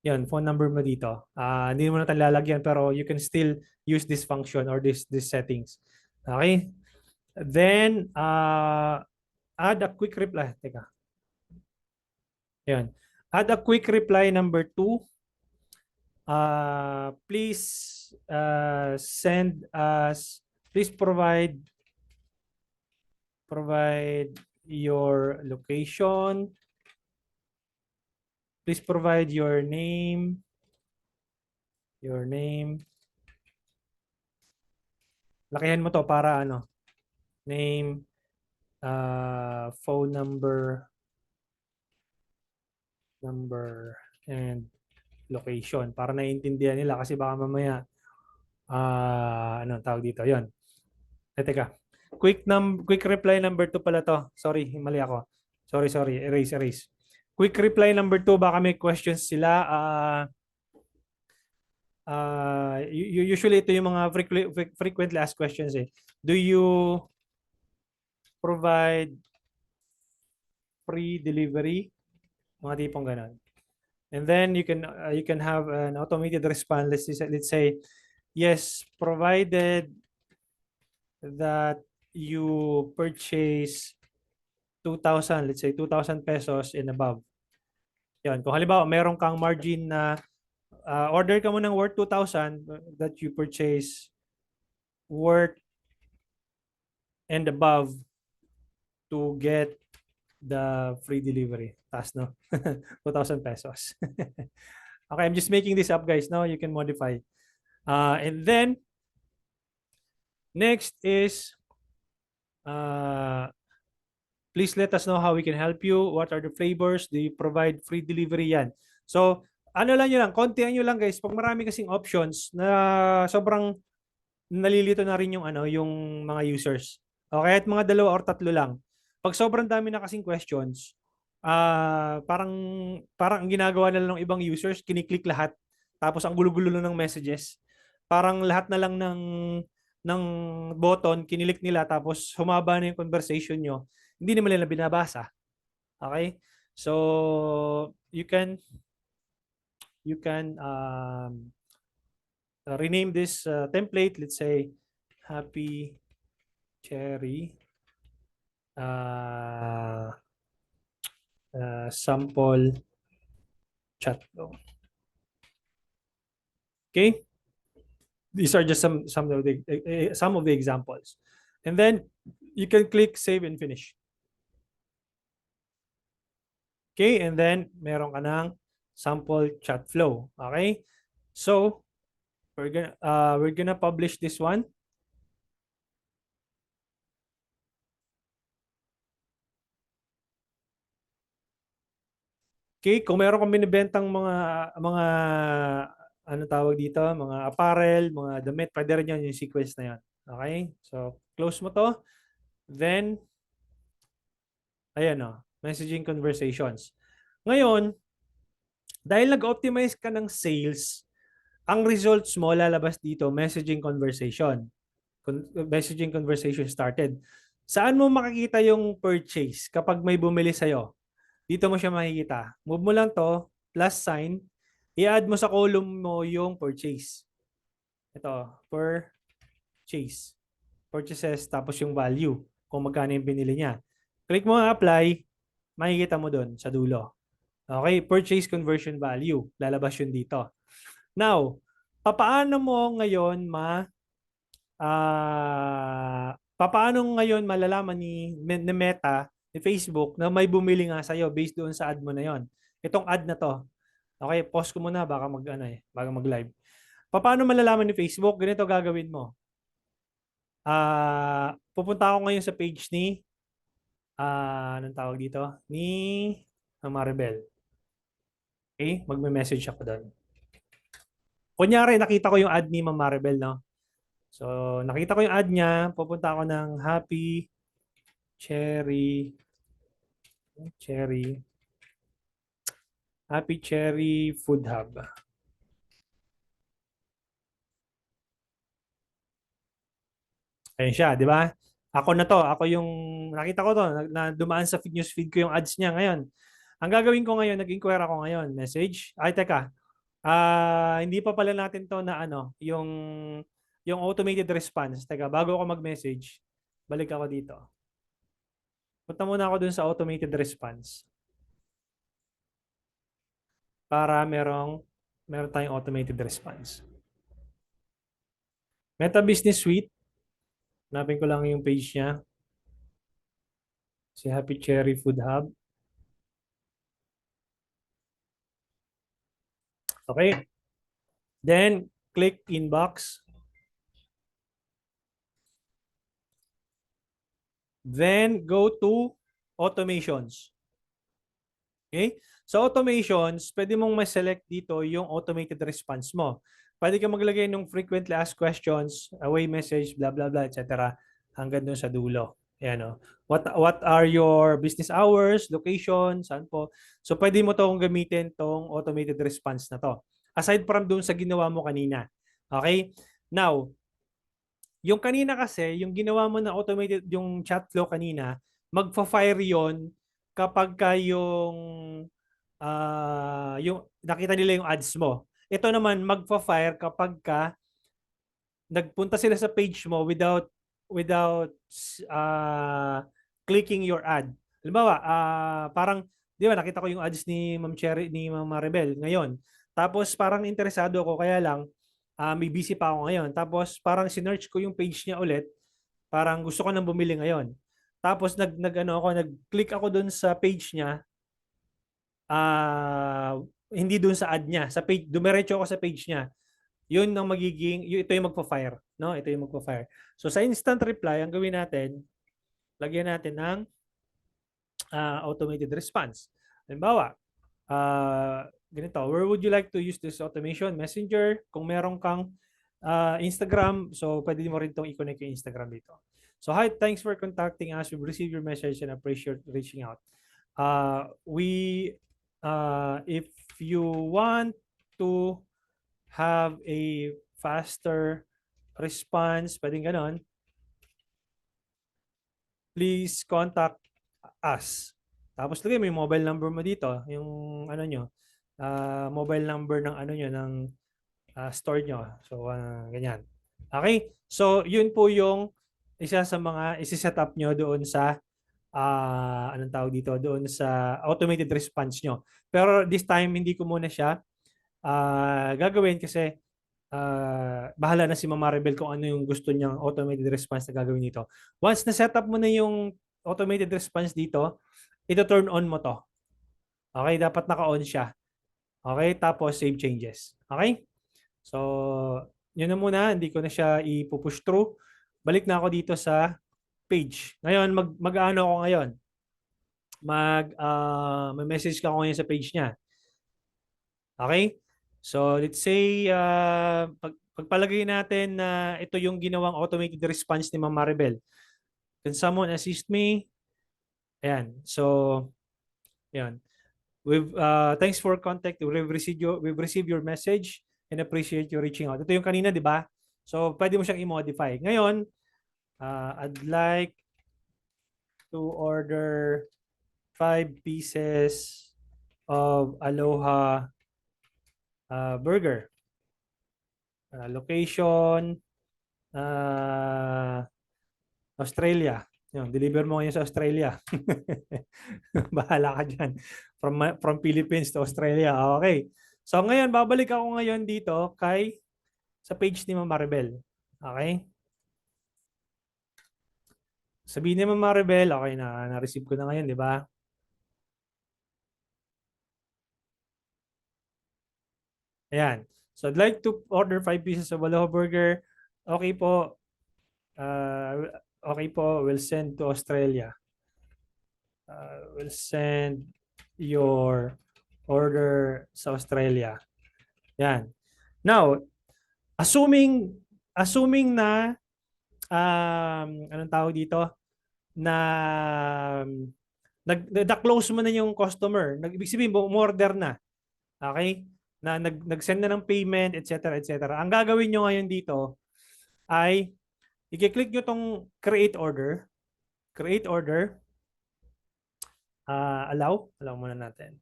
Yan, phone number mo dito. Hindi mo na tayo lalagyan, pero you can still use this function or this settings. Okay? Then, add a quick reply. Teka. Yan. Add a quick reply number 2. Please please provide your location. Please provide your name, Your name. Lakihan mo to para ano, name, phone number, and location para naiintindihan nila kasi baka mamaya ano tawag dito yon. Teka. Quick reply number 2 pala to. Sorry, mali ako. Sorry. Erase. Quick reply number 2 baka may questions sila. Usually ito yung mga frequently asked questions eh. Do you provide free delivery? Mga tipong ganon. And then you can have an automated response. Let's say yes, provided that you purchase 2,000, let's say 2,000 pesos and above. Yan. Kung halimbawa, meron kang margin na order ka mo ng worth 2,000 that you purchase worth and above to get the free delivery. Taas, no? 2,000 pesos. Okay, I'm just making this up, guys. Now you can modify. And then, next is, please let us know how we can help you. What are the flavors? Do you provide free delivery yan? So, ano lang yun lang, kontihan nyo lang guys. Pag marami kasing options na sobrang nalilito na rin yung yung mga users. Okay, at mga 2 or 3 lang. Pag sobrang dami na kasing questions, parang ang ginagawa na lang ng ibang users, kiniklik lahat. Tapos ang gulo-gulo lang ng messages. Parang lahat na lang ng button, kinilik nila tapos humaba na yung conversation nyo. Hindi naman nila binabasa. Okay? So, you can rename this template. Let's say Happy Cherry sample chat. Okay? These are just some of the examples. And then you can click save and finish. Okay? And then meron ka ng sample chat flow. Okay? So, we're gonna publish this one. Okay, kung meron kang binibentang mga ano tawag dito, mga apparel, mga damit, pwede rin yan yung sequence na yan. Okay? So, close mo to. Then, ayan o, messaging conversations. Ngayon, dahil nag-optimize ka ng sales, ang results mo lalabas dito, messaging conversation. Messaging conversation started. Saan mo makikita yung purchase kapag may bumili sa'yo? Dito mo siya makikita. Move mo lang to, plus sign, i-add mo sa column mo yung purchase. Ito, purchase. Purchases, tapos yung value, kung magkano yung binili niya. Click mo ang apply, makikita mo doon sa dulo. Okay, purchase conversion value. Lalabas yun dito. Now, papaano mo ngayon papaano ngayon malalaman ni Meta, ni Facebook, na may bumili nga sa'yo based doon sa ad mo na yon. Itong ad na to. Okay, pause ko muna baka baka mag-live. Paano malalaman ni Facebook? Ganito gagawin mo. Pupunta ako ngayon sa page ni anong tawag dito? Ni Maribel. Okay, magme-message ako doon. Kunyari, nakita ko yung ad ni Ma'am Maribel, no? So, nakita ko yung ad niya, pupunta ako ng Happy Cherry Food Hub. Ayun siya, di ba? Ako na to, ako yung nakita ko to, na dumaan sa news feed ko yung ads niya ngayon. Ang gagawin ko ngayon, nag-inquire ako ngayon, message. Ay, teka. Hindi pa pala natin to na yung automated response. Teka, bago ako mag-message, balik ako dito. Punta muna ako dun sa automated response. Para meron tayong automated response. Meta Business Suite. Hanapin ko lang yung page niya. Si Happy Cherry Food Hub. Okay. Then, click inbox. Then, go to automations. Okay? So, automations, pwede mong ma-select dito yung automated response mo. Pwede ka maglagay ng frequently asked questions, away message, blah, blah, blah, etc. Hanggang dun sa dulo. Ayan, o. What are your business hours, location, saan po? So, pwede mo itong gamitin tong automated response na to. Aside from dun sa ginawa mo kanina. Okay? Now, yung kanina kasi, yung ginawa mo na automated, yung chat flow kanina, magfa-fire yon kapag ka yung nakita nila yung ads mo. Ito naman, magfa-fire kapag ka nagpunta sila sa page mo without uh, clicking your ad. Halimbawa, parang, di ba, nakita ko yung ads ni Ma'am Cherry, ni Ma'am Maribel ngayon. Tapos parang interesado ako, kaya lang, may busy pa ako ngayon. Tapos parang sinearch ko yung page niya ulit, parang gusto ko nang bumili ngayon. Tapos nag-click ako dun sa page niya, hindi dun sa ad niya, sa page, dumiretso ako sa page niya. Yun ang magiging, ito yung magpa-fire, no? Ito yung magpa-fire. So sa instant reply, ang gawin natin, lagyan natin ng automated response. Halimbawa, ganito, where would you like to use this automation? Messenger, kung meron kang Instagram, so pwede mo rin itong i-connect yung Instagram dito. So hi, thanks for contacting us. We've received your message and appreciate reaching out. If you want to have a faster response, pwedeng ganon, please contact us. Tapos lagay mo yung mobile number mo dito, yung ano nyo, mobile number ng ano nyo, ng store nyo. So, ganyan. Okay? So, yun po yung isa sa mga isi-set up nyo doon sa anong tawag dito, doon sa automated response nyo. Pero this time, hindi ko muna siya gagawin kasi bahala na si Mama Rebel kung ano yung gusto niyang automated response na gagawin dito. Once na set up mo na yung automated response dito, ito turn on mo to. Okay, dapat naka-on siya. Okay, tapos save changes. Okay? So, yun na muna, hindi ko na siya ipupush through. Balik na ako dito sa page. Ngayon, mag-ano ako ngayon? May message ka ako ngayon sa page niya. Okay? So, let's say, pagpalagay natin na ito yung ginawang automated response ni Ma'am Maribel. Can someone assist me? Ayan. So, ayan. Thanks for contact. We've received your message and appreciate you reaching out. Ito yung kanina, di ba? So, pwede mo siyang i-modify. Ngayon, I'd like to order 5 pieces of Aloha burger. Location, Australia. Yun, deliver mo ngayon sa Australia. Bahala ka dyan. From Philippines to Australia. Okay. So ngayon, babalik ako ngayon dito sa page ni Ma'am Maribel. Okay? Sabihin ni Ma'am Maribel, okay na-receive ko na ngayon, di ba? Ayan. So I'd like to order 5 pieces of Aloha burger. Okay po. Okay po, we'll send to Australia. We'll send your order sa Australia. Yan. Now, assuming na anong tawag dito, na nag-close mo na yung customer. Ibig sabihin, umorder na. Okay? Nag-send na ng payment, etc. etc. Ang gagawin nyo ngayon dito ay i-click nyo tong create order. Create order. Allow muna natin.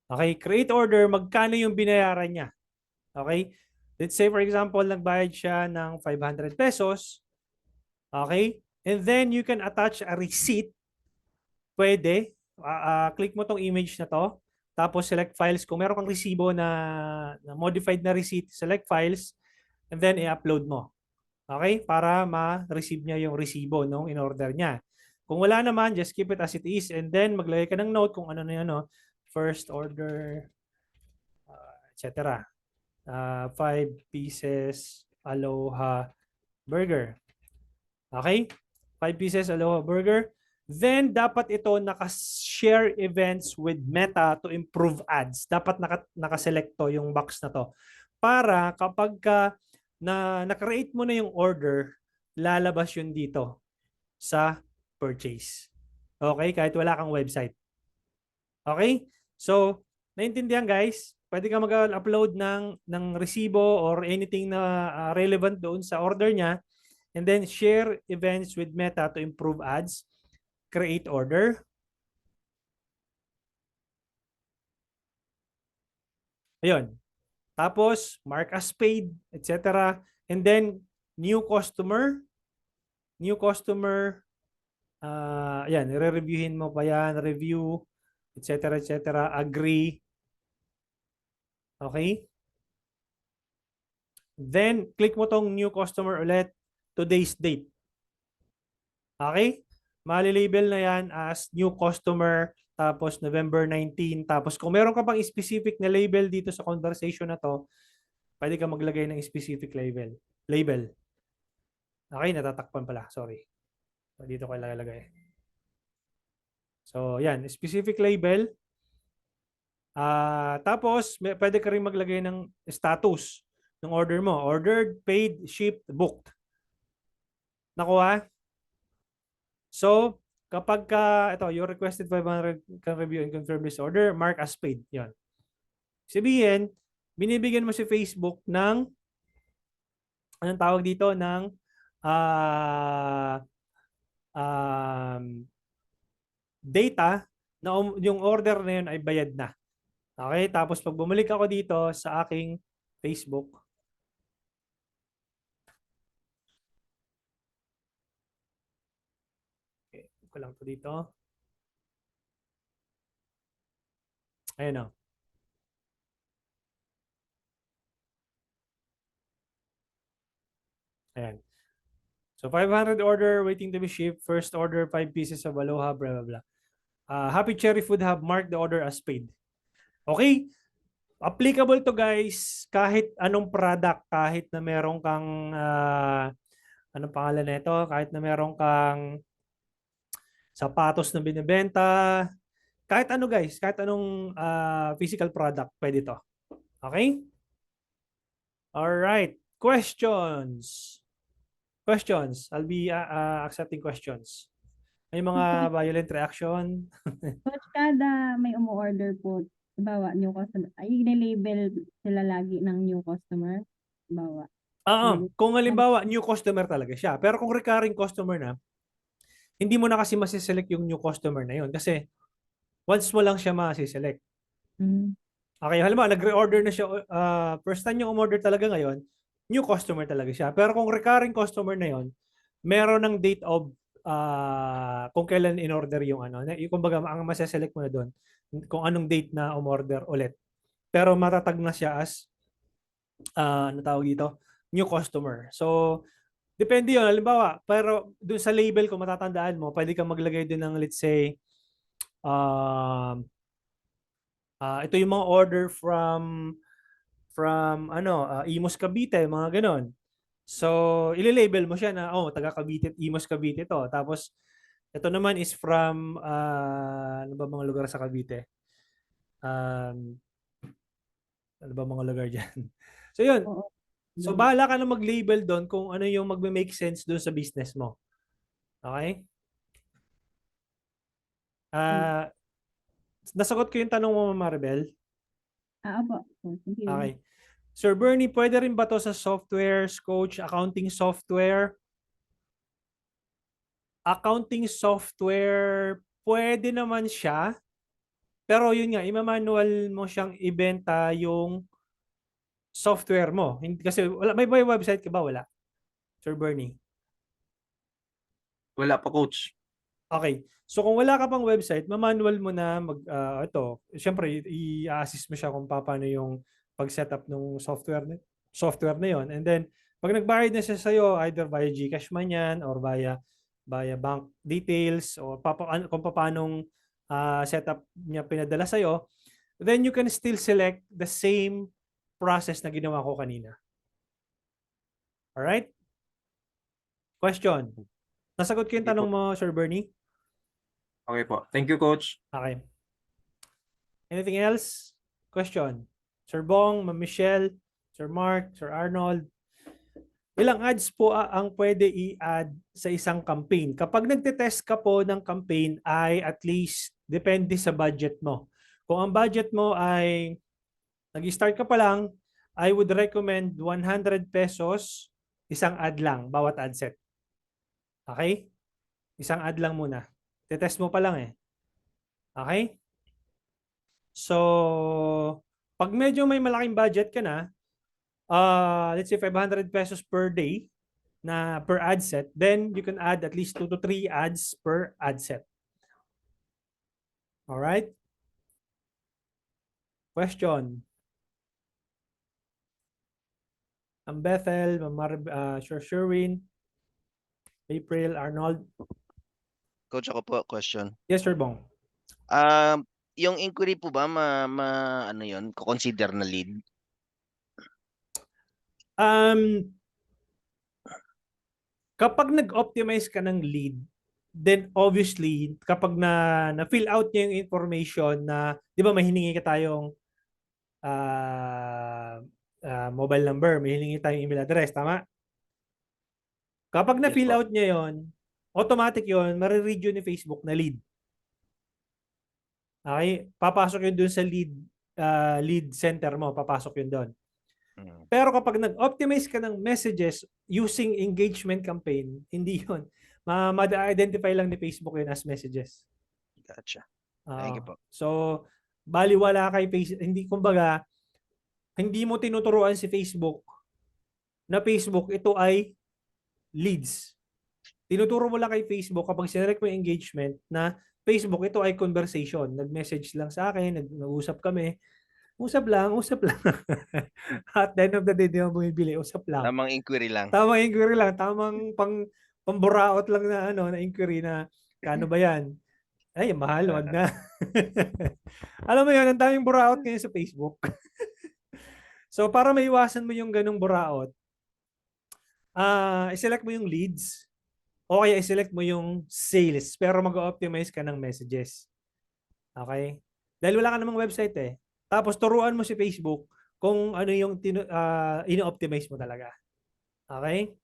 Okay, create order, magkano yung binayaran niya? Okay? Let's say for example, nagbayad siya ng 500 pesos. Okay? And then you can attach a receipt. Pwede. Click mo tong image na to. Tapos select files. Kung meron kang resibo na modified na receipt, select files. And then i-upload mo. Okay? Para ma-receive niya yung resibo nung in-order niya. Kung wala naman, just keep it as it is. And then maglagay ka ng note kung ano na yun. First order, etc. 5 pieces Aloha Burger. Okay? 5 pieces Aloha Burger. Then, dapat ito naka-share events with Meta to improve ads. Dapat naka-select to yung box na to. Para kapag na-create mo na yung order, lalabas yun dito sa purchase. Okay? Kahit wala kang website. Okay? So, naintindihan guys? Pwede ka mag-upload ng resibo or anything na relevant doon sa order niya. And then share events with Meta to improve ads. Create order. Ayun. Tapos, mark as paid, etc. And then, new customer. New customer. Ayan, re-reviewin mo pa yan. Review, etc. etc. Agree. Okay? Then, click mo tong new customer ulit. Today's date. Okay? Mali-label na yan as new customer, tapos November 19. Tapos kung meron ka pang specific na label dito sa conversation na to, pwede ka maglagay ng specific label. Okay, natatakpan pala. Sorry. Dito ko ilalagay. So, yan. Specific label. Tapos, pwede ka rin maglagay ng status ng order mo. Ordered, paid, shipped, booked. Nakuha? So, kapag ito, you requested 500 can review and confirm this order, mark as paid. Yan. Sabihin, binibigyan mo si Facebook ng, anong tawag dito, ng data na yung order na yun ay bayad na. Okay? Tapos pag bumalik ako dito sa aking Facebook, okay, ko lang to dito. Ayun o. Ayan. So 500 order waiting to be shipped. First order 5 pieces of Aloha, blah, blah, blah. Happy Cherry Food Hub marked the order as paid. Okay? Applicable to guys kahit anong product, kahit na meron kang anong pangalan nito, kahit na meron kang sapatos na binibenta, kahit ano guys, kahit anong physical product, pwede to. Okay? All right. Questions. Questions. I'll be accepting questions. May mga violent reaction. Coach, kada may umu-order po, bawa new customer, ay label sila lagi ng new customer. Bawa. Kung halimbawa, new customer talaga siya. Pero kung recurring customer na, hindi mo na kasi masiselect yung new customer na yun. Kasi once mo lang siya masiselect. Okay, halimbawa, nag-reorder na siya. First time yung umorder talaga ngayon, new customer talaga siya. Pero kung recurring customer na yun, meron ng date of kung kailan in-order yung ano. Kumbaga, ang masiselect mo na doon, kung anong date na umorder ulit. Pero matatag na siya as ano tawag dito, new customer. So, depende yun. Halimbawa, pero dun sa label kung matatandaan mo, pwede kang maglagay din ng let's say, ito yung mga order from Imus Cavite, mga ganon. So, ile-label mo siya na, taga Cavite, Imus Cavite to. Tapos, ito naman is from, ano ba mga lugar sa Cavite? Ano ba mga lugar dyan? So, yun. Oo. So, bahala ka na mag-label doon kung ano yung magme-make sense doon sa business mo. Okay? Nasagot ko yung tanong mo, Maribel? Opo. Thank you. Okay. Sir Bernie, pwede rin ba to sa softwares, coach, accounting software? Accounting software, pwede naman siya. Pero yun nga, ima-manual mo siyang ibenta yung software mo. Kasi may website ka ba? Wala. Sir Bernie? Wala pa, coach. Okay. So kung wala ka pang website, ma-manual mo na ito. Siyempre, i-assist mo siya kung paano yung pag-setup ng software na yon. And then, pag nagbayad na siya sa'yo, either via GCash man yan or via bank details o kung paanong setup niya pinadala sa'yo, then you can still select the same process na ginawa ko kanina. Alright? Question. Nasagot ko yung Sige tanong po. mo, Sir Bernie? Okay po. Thank you, Coach. Okay. Anything else? Question. Sir Bong, Ma'am Michelle, Sir Mark, Sir Arnold. Ilang ads po ang pwede i-add sa isang campaign? Kapag nagte-test ka po ng campaign ay at least depende sa budget mo. Kung ang budget mo ay nag-start ka pa lang, I would recommend 100 pesos isang ad lang, bawat ad set. Okay? Isang ad lang muna. Te-test mo pa lang eh. Okay? So, pag medyo may malaking budget ka na, let's say 500 pesos per day na per ad set, then you can add at least 2 to 3 ads per ad set. All right? Question. Ang Bethel, Sir Sherwin, April, Arnold. Coach, ako po, question. Yes, Sir Bong. Yung inquiry po ba, ano yun, consider na lead? Kapag nag-optimize ka ng lead, then obviously, kapag na-fill out niya yung information na, di ba may hiningi ka tayong mobile number, may hiningi tayong email address, tama? Kapag na-fill out niya yon, automatic yon, mariread yun ni Facebook na lead. Okay? Papasok yun dun sa lead center mo, papasok yun doon. Pero kapag nag-optimize ka ng messages using engagement campaign, hindi yun. Ma-identify lang ni Facebook yun as messages. Gotcha. Thank you po. So, baliwala kay Facebook. Hindi, kumbaga, hindi mo tinuturuan si Facebook na Facebook, ito ay leads. Tinuturo mo lang kay Facebook kapag sinelect mo yung engagement na Facebook, ito ay conversation. Nag-message lang sa akin, nag-usap kami. Usap lang, usap lang. At the end of the day, di mo bumibili, usap lang. Tamang inquiry lang. Tamang inquiry lang, tamang pamburaot lang na inquiry na kano ba yan? Ay, mahal, wag na. Alam mo yun, ang daming buraot ngayon sa Facebook. So, para maiwasan mo yung ganung buraot, i-select mo yung leads o kaya i-select mo yung sales pero mag-optimize ka ng messages. Okay? Dahil wala ka namang website eh. Tapos turuan mo si Facebook kung ano yung ino-optimize mo talaga. Okay?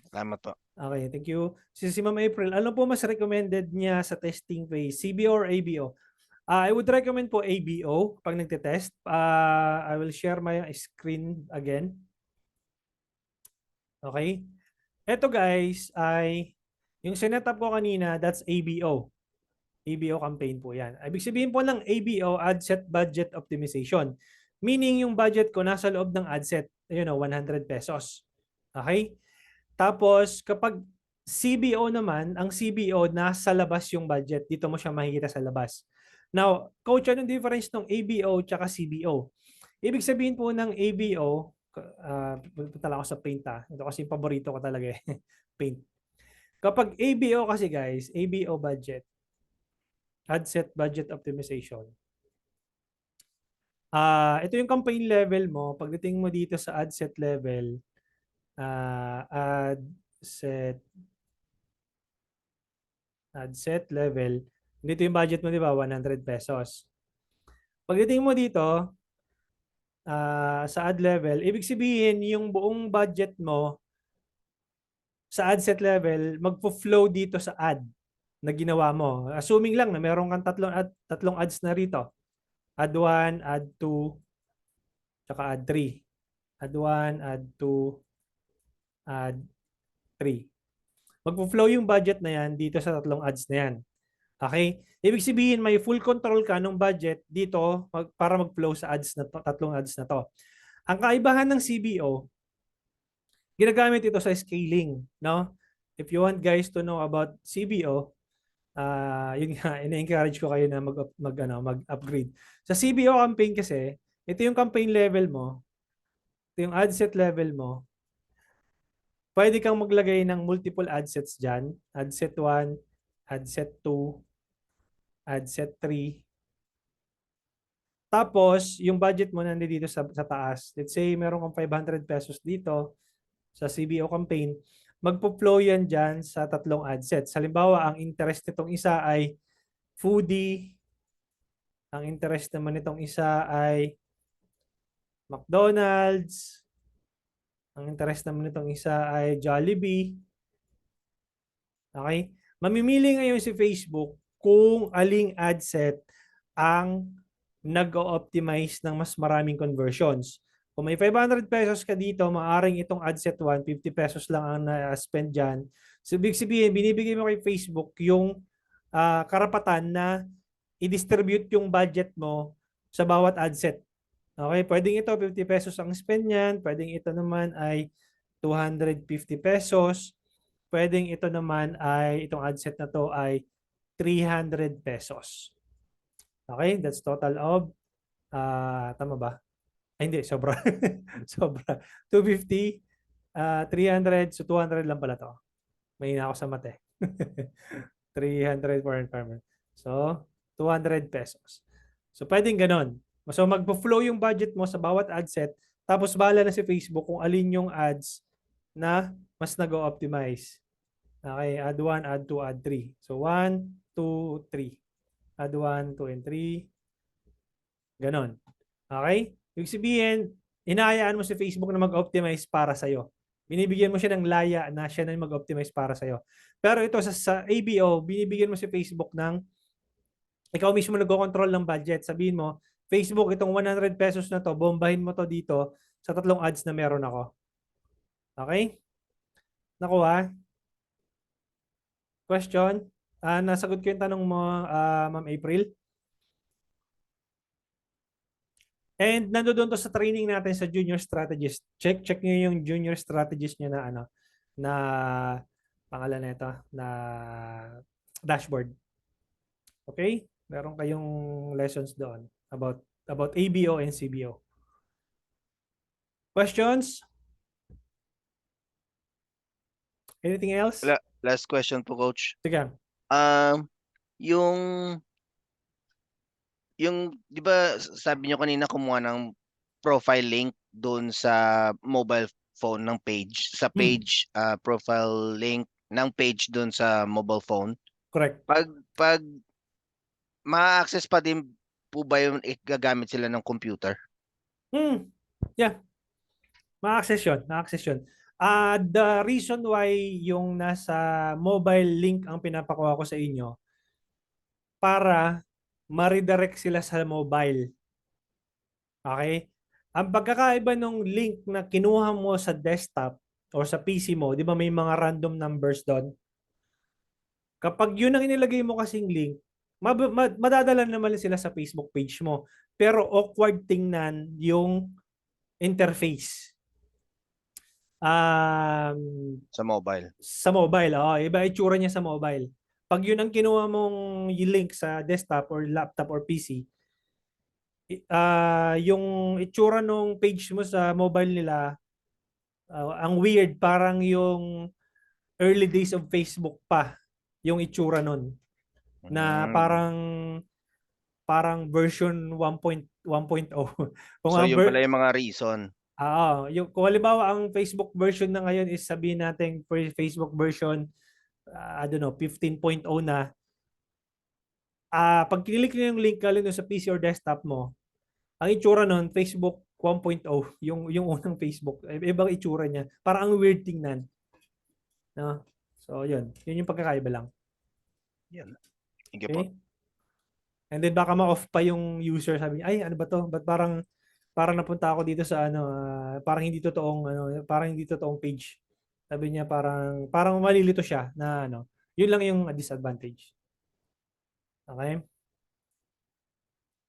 Salamat po. Okay, thank you. Si Ma'am April, ano po mas recommended niya sa testing phase? CBO or ABO? I would recommend po ABO pag nagte-test. I will share my screen again. Okay? Ito guys ay yung sinetup ko kanina, that's ABO. ABO campaign po yan. Ibig sabihin po ng ABO, Ad Set Budget Optimization. Meaning yung budget ko nasa loob ng ad set, 100 pesos. Okay? Tapos kapag CBO naman, ang CBO nasa labas yung budget. Dito mo siya makikita sa labas. Now, coach, anong difference ng ABO at CBO? Ibig sabihin po ng ABO, punta lang ako sa paint ha. Ito kasi yung paborito ko talaga eh. Paint. Kapag ABO kasi guys, ABO budget, Ad Set Budget Optimization. Ito yung campaign level mo. Pagdating mo dito sa ad set level, ad set level, dito yung budget mo, di ba? 100 pesos. Pagdating mo dito, sa ad level, ibig sabihin, yung buong budget mo sa ad set level, magpo-flow dito sa ad na ginawa mo. Assuming lang na meron kang tatlong ads na rito. Ad 1, ad 2, tsaka ad 3. Ad 1, ad 2, ad 3. Magpo-flow yung budget na yan dito sa tatlong ads na yan. Okay? Ibig sabihin, may full control ka ng budget dito para mag-flow sa ads na to, tatlong ads na to. Ang kaibahan ng CBO, ginagamit ito sa scaling. No? If you want guys to know about CBO, yun nga, ina-encourage ko kayo na mag-upgrade. Sa CBO campaign kasi, ito yung campaign level mo, ito yung ad set level mo, pwede kang maglagay ng multiple ad sets dyan. Ad set 1, ad set 2, ad set 3. Tapos, yung budget mo nandito sa taas. Let's say, meron kang 500 pesos dito sa CBO campaign. Magpo-flow yan dyan sa tatlong ad sets. Halimbawa, ang interest nitong isa ay foodie. Ang interest naman nitong isa ay McDonald's. Ang interest naman nitong isa ay Jollibee. Okay? Mamimili ngayon si Facebook kung aling ad set ang nag-optimize ng mas maraming conversions. Kung may 500 pesos ka dito, maaring itong ad set 1, 50 pesos lang ang na-spend dyan. So, ibig sabihin, binibigay mo kay Facebook yung karapatan na i-distribute yung budget mo sa bawat ad set. Okay, pwedeng ito 50 pesos ang spend niyan, pwedeng ito naman ay 250 pesos, pwedeng ito naman ay itong ad set na to ay 300 pesos. Okay, that's total of tama ba? Ay, hindi, sobra. Sobra. 250, 300, so 200 lang pala to. May ako sa mate. 300 for farmer. So, 200 pesos. So, pwedeng ganon. So, magpo-flow yung budget mo sa bawat ad set, tapos bahala na si Facebook kung alin yung ads na mas nag-optimize. Okay, add 1, add 2, add 3. So, 1, 2, 3. Add 1, 2, and 3. Ganon. Okay? Ibig sabihin, hinahayaan mo si Facebook na mag-optimize para sa'yo. Binibigyan mo siya ng laya na siya na mag-optimize para sa'yo. Pero ito sa ABO, binibigyan mo si Facebook ng ikaw mismo nag-control ng budget. Sabihin mo, Facebook, itong 100 pesos na to, bombahin mo to dito sa tatlong ads na meron ako. Okay? Nakuha? Question? Nasagot ko yung tanong mo, Ma'am April. And nandoon to sa training natin sa junior strategist. Check niyo yung junior strategist niyo na na pangalan nito na dashboard. Okay? Meron kayong lessons doon about ABO and CBO. Questions? Anything else? Last question po, Coach. Sige. Yung 'di ba sabi niyo kanina kumuha ng profile link doon sa mobile phone ng page, sa page profile link ng page doon sa mobile phone. Correct. Pag ma-access pa din po ba yung gagamit sila ng computer? Yeah. Ma-access yun. Ma-access yun. The reason why yung nasa mobile link ang pinapakuha ko sa inyo para ma-redirect sila sa mobile. Okay? Ang pagkakaiba ng link na kinuha mo sa desktop o sa PC mo, di ba may mga random numbers doon? Kapag yun ang inilagay mo kasing link, madadala naman sila sa Facebook page mo. Pero awkward tingnan yung interface. Sa mobile. Sa mobile, iba itsura niya sa mobile. Pag yun ang kinuha mong link sa desktop or laptop or PC, yung itsura nung page mo sa mobile nila, ang weird, parang yung early days of Facebook pa yung itsura nun. Na parang version 1.0. So yun pala yung mga reason. Kung halimbawa ang Facebook version na ngayon is sabihin natin Facebook version 15.0 na. Pag kinilik niyo yung link galing sa PC or desktop mo, ang itsura nun Facebook 1.0, yung unang Facebook, ibang itsura niya. Parang ang weird tingnan. No? So yun yung pagkakaiba lang. Yan. Thank you po. And then baka ma-off pa yung user, sabi niya, ay ano ba to? Ba't parang napunta ako dito sa parang hindi totoong page. Sabi niya parang malilito siya na yun lang yung disadvantage. Okay?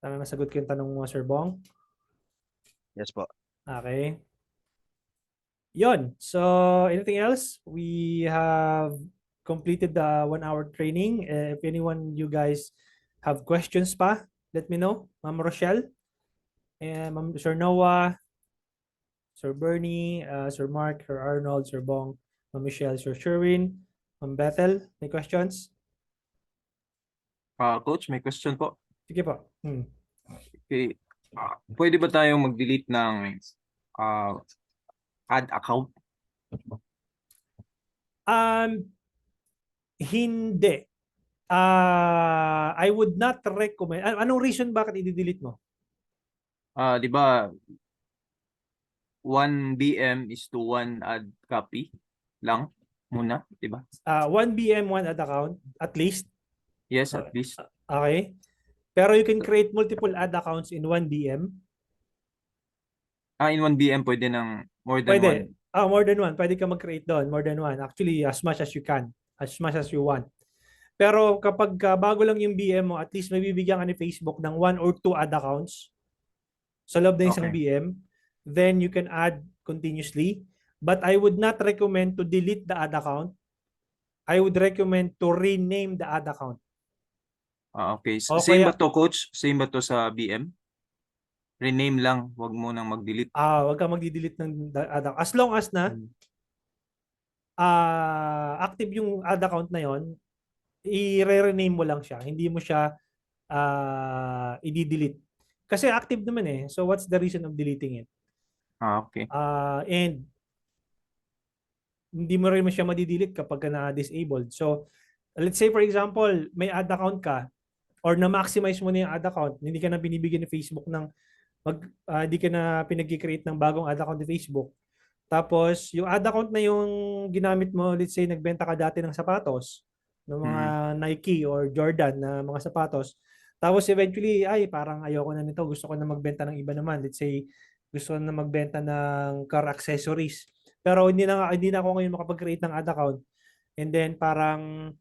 Sana nasagot ko yung tanong mo, Sir Bong. Yes po. Okay. Yun. So, anything else? We have completed the 1-hour training. If anyone, you guys have questions pa, let me know. Ma'am Rochelle, and Sir Noah, Sir Bernie, Sir Mark, Sir Arnold, Sir Bong, Ma'am Michelle, Sir Sherwin, Ma'am Bethel, may questions? Coach, may question po. Sige po. Okay. Pwede ba tayong mag-delete ng ad account? Hindi. I would not recommend. Anong reason bakit i-delete mo? Di ba 1 BM is to 1 ad copy lang muna, di ba? 1 BM, 1 ad account, at least. Yes, at least. Okay. Pero you can create multiple ad accounts in 1 BM. In 1 BM pwede ng more than Pwede. 1. More than 1. Pwede ka mag-create doon. More than 1. Actually, as much as you can. As much as you want. Pero kapag bago lang yung BM mo, at least may bibigyan ka ni Facebook ng 1 or 2 ad accounts sa loob ng isang Okay. BM. Then you can add continuously. But I would not recommend to delete the ad account. I would recommend to rename the ad account. Okay. O Same kaya- ba to, coach? Same ba to sa BM? Rename lang, wag mo nang mag-delete. Wag kang magdi-delete ng ad account. As long as na active yung ad account na yon, i-rename mo lang siya. Hindi mo siya i-delete. Kasi active naman eh. So what's the reason of deleting it? Okay. And hindi mo rin siya madi-delete kapag ka na-disabled. So let's say for example, may ad account ka or na-maximize mo na yung ad account, hindi ka na binibigyan ni Facebook ng hindi ka na pinag-create ng bagong ad account ni Facebook. Tapos, yung ad account na yung ginamit mo, let's say, nagbenta ka dati ng sapatos, ng mga Nike or Jordan na mga sapatos. Tapos, eventually, parang ayoko na nito. Gusto ko na magbenta ng iba naman. Let's say, gusto ko na magbenta ng car accessories. Pero hindi na ako ngayon makapag-create ng ad account. And then, parang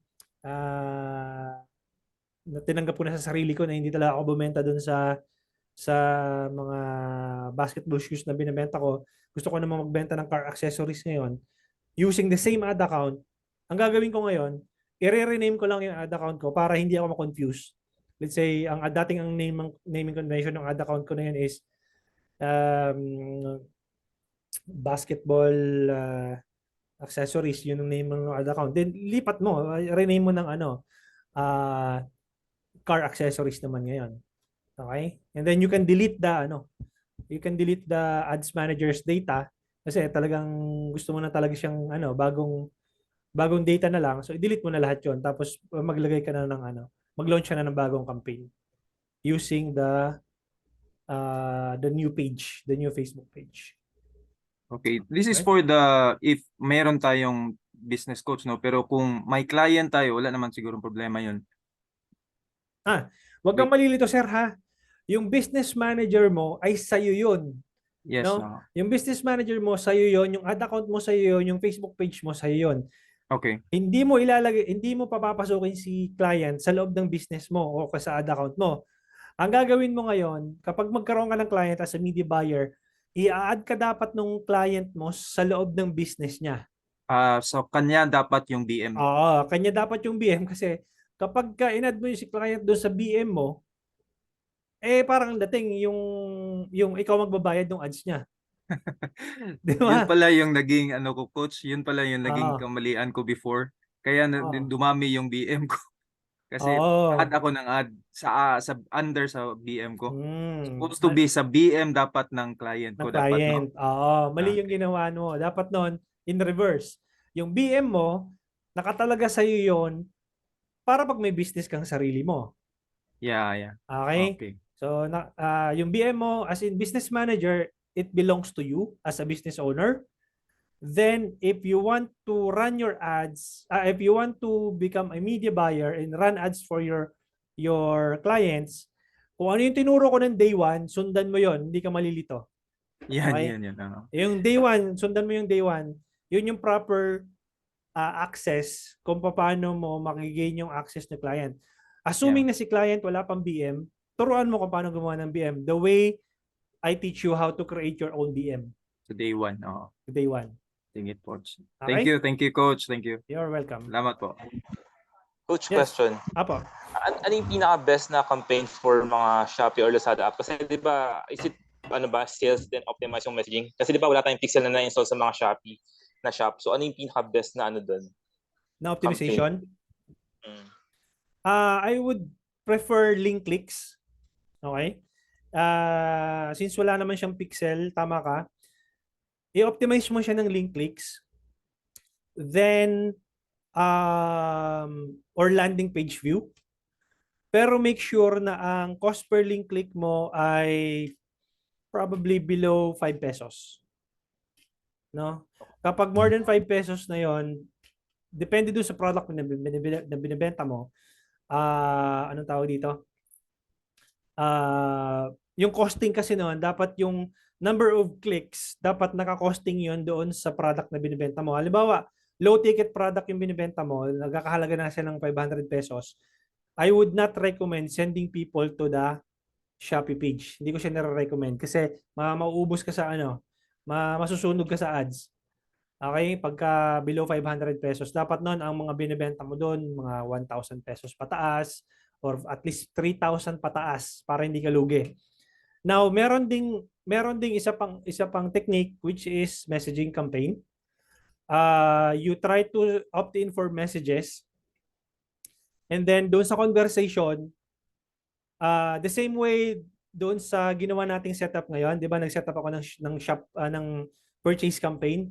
tinanggap ko na sa sarili ko na hindi talaga ako bumenta doon sa mga basketball shoes na binebenta ko. Gusto ko naman magbenta ng car accessories ngayon using the same ad account. Ang gagawin ko ngayon, i-rename ko lang yung ad account ko para hindi ako ma-confuse. Let's say, ang naming convention ng ad account ko na yun is basketball accessories, yun ang name ng ad account. Then, lipat mo, rename mo ng car accessories naman ngayon. Okay? And then you can delete the ads manager's data kasi talagang gusto mo na talaga siyang bagong data na lang. So i-delete mo na lahat 'yon tapos maglagay ka na ng mag-launch ka na ng bagong campaign using the new page, the new Facebook page. Okay. This is for if meron tayong business coach, no? Pero kung may client tayo, wala naman sigurong problema yun. Wag kang malilito, sir, ha? Yung business manager mo ay sa'yo yun. Yes. No? Yung business manager mo sa'yo yun, yung ad account mo sa'yo yun, yung Facebook page mo sa'yo yun. Okay. Hindi mo papapasukin si client sa loob ng business mo o sa ad account mo. Ang gagawin mo ngayon, kapag magkaroon ka ng client as a media buyer, i-add ka dapat nung client mo sa loob ng business niya. So kanya dapat yung BM. Oo, kanya dapat yung BM kasi kapag in-add mo yung si client doon sa BM mo, parang dating yung ikaw magbabayad ng ads niya. Di ba? Yun pala yung naging ko, coach. Yun pala yung naging Oo. kamalian ko before. Kaya Oo. dumami yung BM ko. Kasi Oo. add ako ng ad sa under sa BM ko. Supposed to Mali be sa BM dapat ng client ng ko dapat, client. no? Oo, mali yung Okay. ginawa mo. Dapat noon in reverse. Yung BM mo, nakatalaga sa iyo 'yon para pag may business kang sarili mo. Yeah. Okay? Okay. So yung BM mo as in business manager, it belongs to you as a business owner. Then if you want to run your ads, if you want to become a media buyer and run ads for your clients, kung ano yung tinuro ko ng day 1, sundan mo 'yon, hindi ka malilito. Okay? Yan. Yung day 1, sundan mo yung day 1, yun yung proper access kung paano mo makigain yung access ng client. Assuming na si client wala pang BM, turuan mo kung paano gumawa ng BM. The way I teach you how to create your own BM. So day 1. Day 1. Tingit, coach. Okay? Thank you, coach. Thank you. You're welcome. Salamat po. Coach, Yes. question. Apo. Ano yung pinaka-best na campaign for mga Shopee or Lazada app? Kasi di ba, sales then optimize yung messaging? Kasi di ba wala tayong pixel na na-install sa mga Shopee na shop. So ano yung pinaka-best na doon? Na optimization? Mm. I would prefer link clicks. Okay? since wala naman siyang pixel, tama ka, i-optimize mo siya ng link clicks, then or landing page view. Pero make sure na ang cost per link click mo ay probably below 5 pesos. No? Kapag more than 5 pesos na yon, depende doon sa product na binibenta mo. Anong tawag dito? Yung costing kasi noon, dapat yung number of clicks, dapat naka-costing yon doon sa product na binibenta mo. Halimbawa, low ticket product yung binibenta mo, nagkakahalaga na siya ng 500 pesos. I would not recommend sending people to the Shopee page. Hindi ko siya nare-recommend kasi mauubos ka sa masusunog ka sa ads. Okay? Pagka below 500 pesos, dapat noon ang mga binibenta mo doon, mga 1,000 pesos pataas or at least 3,000 pataas para hindi ka lugi. Now, meron ding isa pang technique which is messaging campaign. You try to opt in for messages. And then doon sa conversation, the same way doon sa ginawa nating setup ngayon, 'di ba? Nag-setup ako ng shop ng purchase campaign.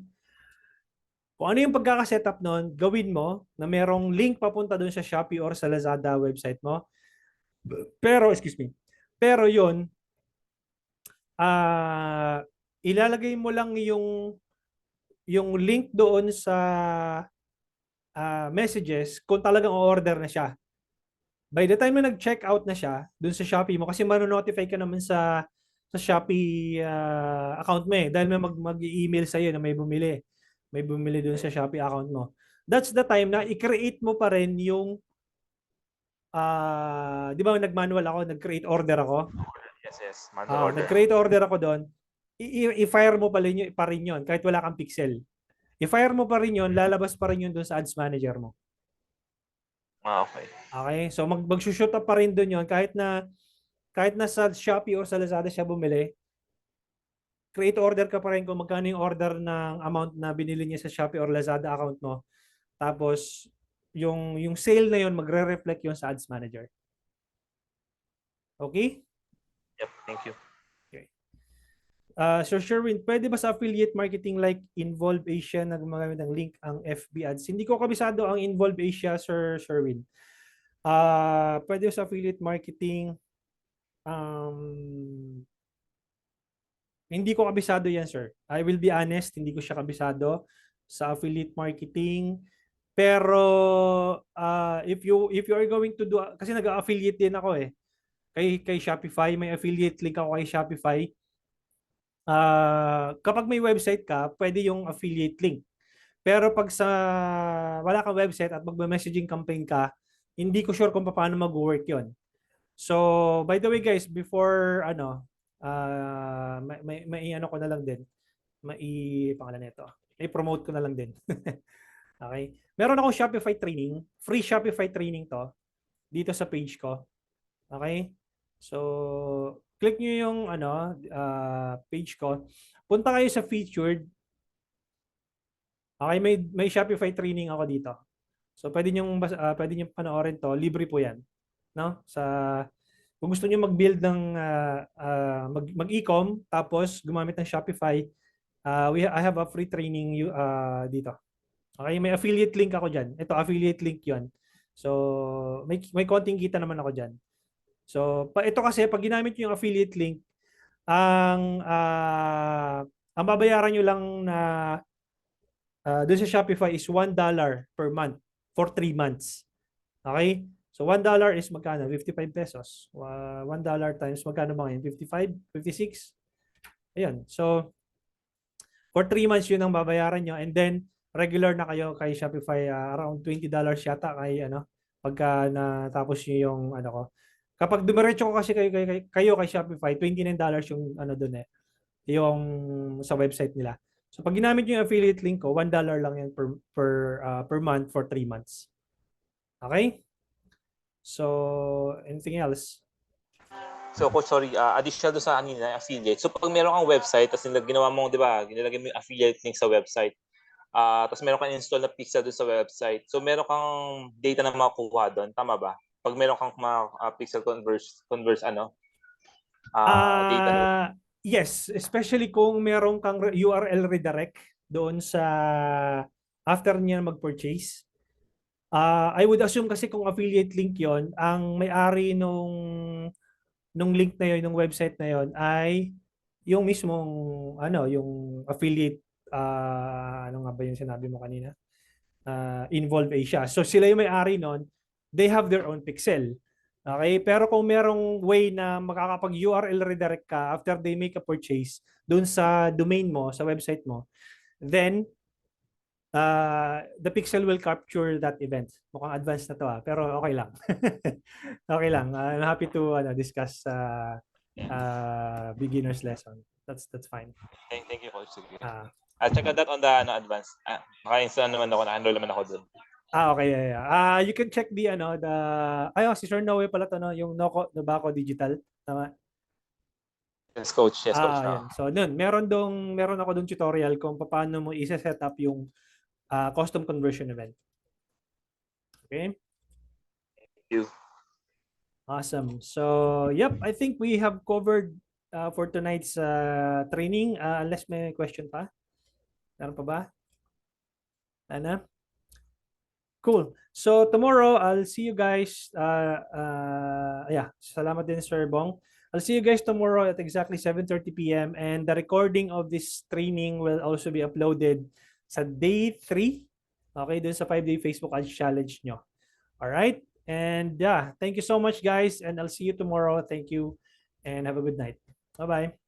Kung ano yung pagkaka-setup noon, gawin mo na merong link papunta doon sa Shopee or sa Lazada website mo. Pero excuse me. Pero 'yon ilalagay mo lang yung link doon sa messages kung talagang order na siya. By the time na nag-check out na siya dun sa Shopee mo, kasi mano-notify ka naman sa Shopee account mo dahil may mag-email sa iyo na may bumili. May bumili dun sa Shopee account mo. That's the time na i-create mo pa rin yung di ba nag-manual ako, nag-create order ako? Yes. Manual order. Nag-create order ako doon. I-fire mo pa rin yun kahit wala kang pixel. I-fire mo pa rin yun, lalabas pa rin yun doon sa ads manager mo. Okay. Okay? So mag-shoot up pa rin doon yun kahit na sa Shopee or sa Lazada siya bumili. Create order ka pa rin kung magkano yung order ng amount na binili niya sa Shopee or Lazada account mo. Tapos yung sale na yun magre-reflect yun sa ads manager. Okay? Yep, thank you. Sir Sherwin, pwede ba sa affiliate marketing like Involve Asia na gumagamit ng link ang FB ads? Hindi ko kabisado ang Involve Asia, Sir Sherwin. Pwede sa affiliate marketing, hindi ko kabisado yan, sir. I will be honest, hindi ko siya kabisado sa affiliate marketing. Pero if you are going to do, kasi nag-affiliate din ako kay Shopify, may affiliate link ako kay Shopify. Kapag may website ka, pwede yung affiliate link. Pero pag wala kang website at magme-messaging campaign ka, hindi ko sure kung paano mag-work 'yon. So, by the way guys, before may ano ko na lang din. Pangalan nito. I-promote ko na lang din. Okay? Meron akong Shopify training, free Shopify training 'to dito sa page ko. Okay? So, click niyo yung page ko. Punta kayo sa featured. Okay, may Shopify training ako dito. So, pwede niyo panoorin 'to, libre po 'yan, no? Kung gusto niyo mag-build ng mag-e-com tapos gumamit ng Shopify, I have a free training dito. Okay, may affiliate link ako diyan. Ito affiliate link 'yon. So, may konting kita naman ako diyan. So, ito kasi pag ginamit niyo yung affiliate link, ang babayaran niyo lang na doon sa Shopify is $1 per month for 3 months. Okay? So, $1 is magkano? 55 pesos. $1 times magkano ba ngayon? 55? 56? Ayun. So, for 3 months yun ang babayaran nyo. And then, regular na kayo kay Shopify. Around $20 yata pagka natapos nyo yung ko. Kapag dumiretso ko kasi kayo kay Shopify, $29 yung doon yung sa website nila. So pag ginamit niyo yung affiliate link ko, $1 lang yan per month for 3 months. Okay? So anything else? So, Coach, sorry, additional doon sa kanina, affiliate. So, pag meron kang website, tapos ginawa mo, di ba, ginilagay mo yung affiliate link sa website, tapos meron kang install na pixel doon sa website, so meron kang data na makukuha doon, tama ba? Pag meron kang pixel converse data. Yes, especially kung meron kang URL redirect doon sa after niya mag-purchase. I would assume kasi kung affiliate link yon, ang may-ari nung link na yon, nung website na yon ay yung mismong yung affiliate ano nga ba yung sinabi mo kanina? Involve Asia. So sila yung may-ari nun, they have their own pixel. Okay? Pero kung merong way na makakapag URL redirect ka after they make a purchase dun sa domain mo, sa website mo, then the pixel will capture that event. Mukhang advanced na to pero okay lang. Okay lang. I'm happy to discuss beginner's lesson. That's fine. Thank you, Coach. Sige. Ah, I'll check that on the advance. Naka-install naman ako, naka-enroll naman ako dun. okay, yeah. You can check the si Sir Noe pala to, no, yung Nobaco Digital. Tama. Yes, Coach. Yes, Coach. Yan. So, meron ako dong tutorial kung paano mo i-set up yung custom conversion event. Okay? Thank you. Awesome. So, yep, I think we have covered for tonight's training. Unless may question pa. Meron pa ba? Ana? Cool. So, tomorrow, I'll see you guys. Salamat din, Sir Bong. I'll see you guys tomorrow at exactly 7:30 p.m. And the recording of this training will also be uploaded sa day 3. Okay, dun sa 5-day Facebook Ads Challenge nyo. Alright? And thank you so much, guys. And I'll see you tomorrow. Thank you. And have a good night. Bye-bye.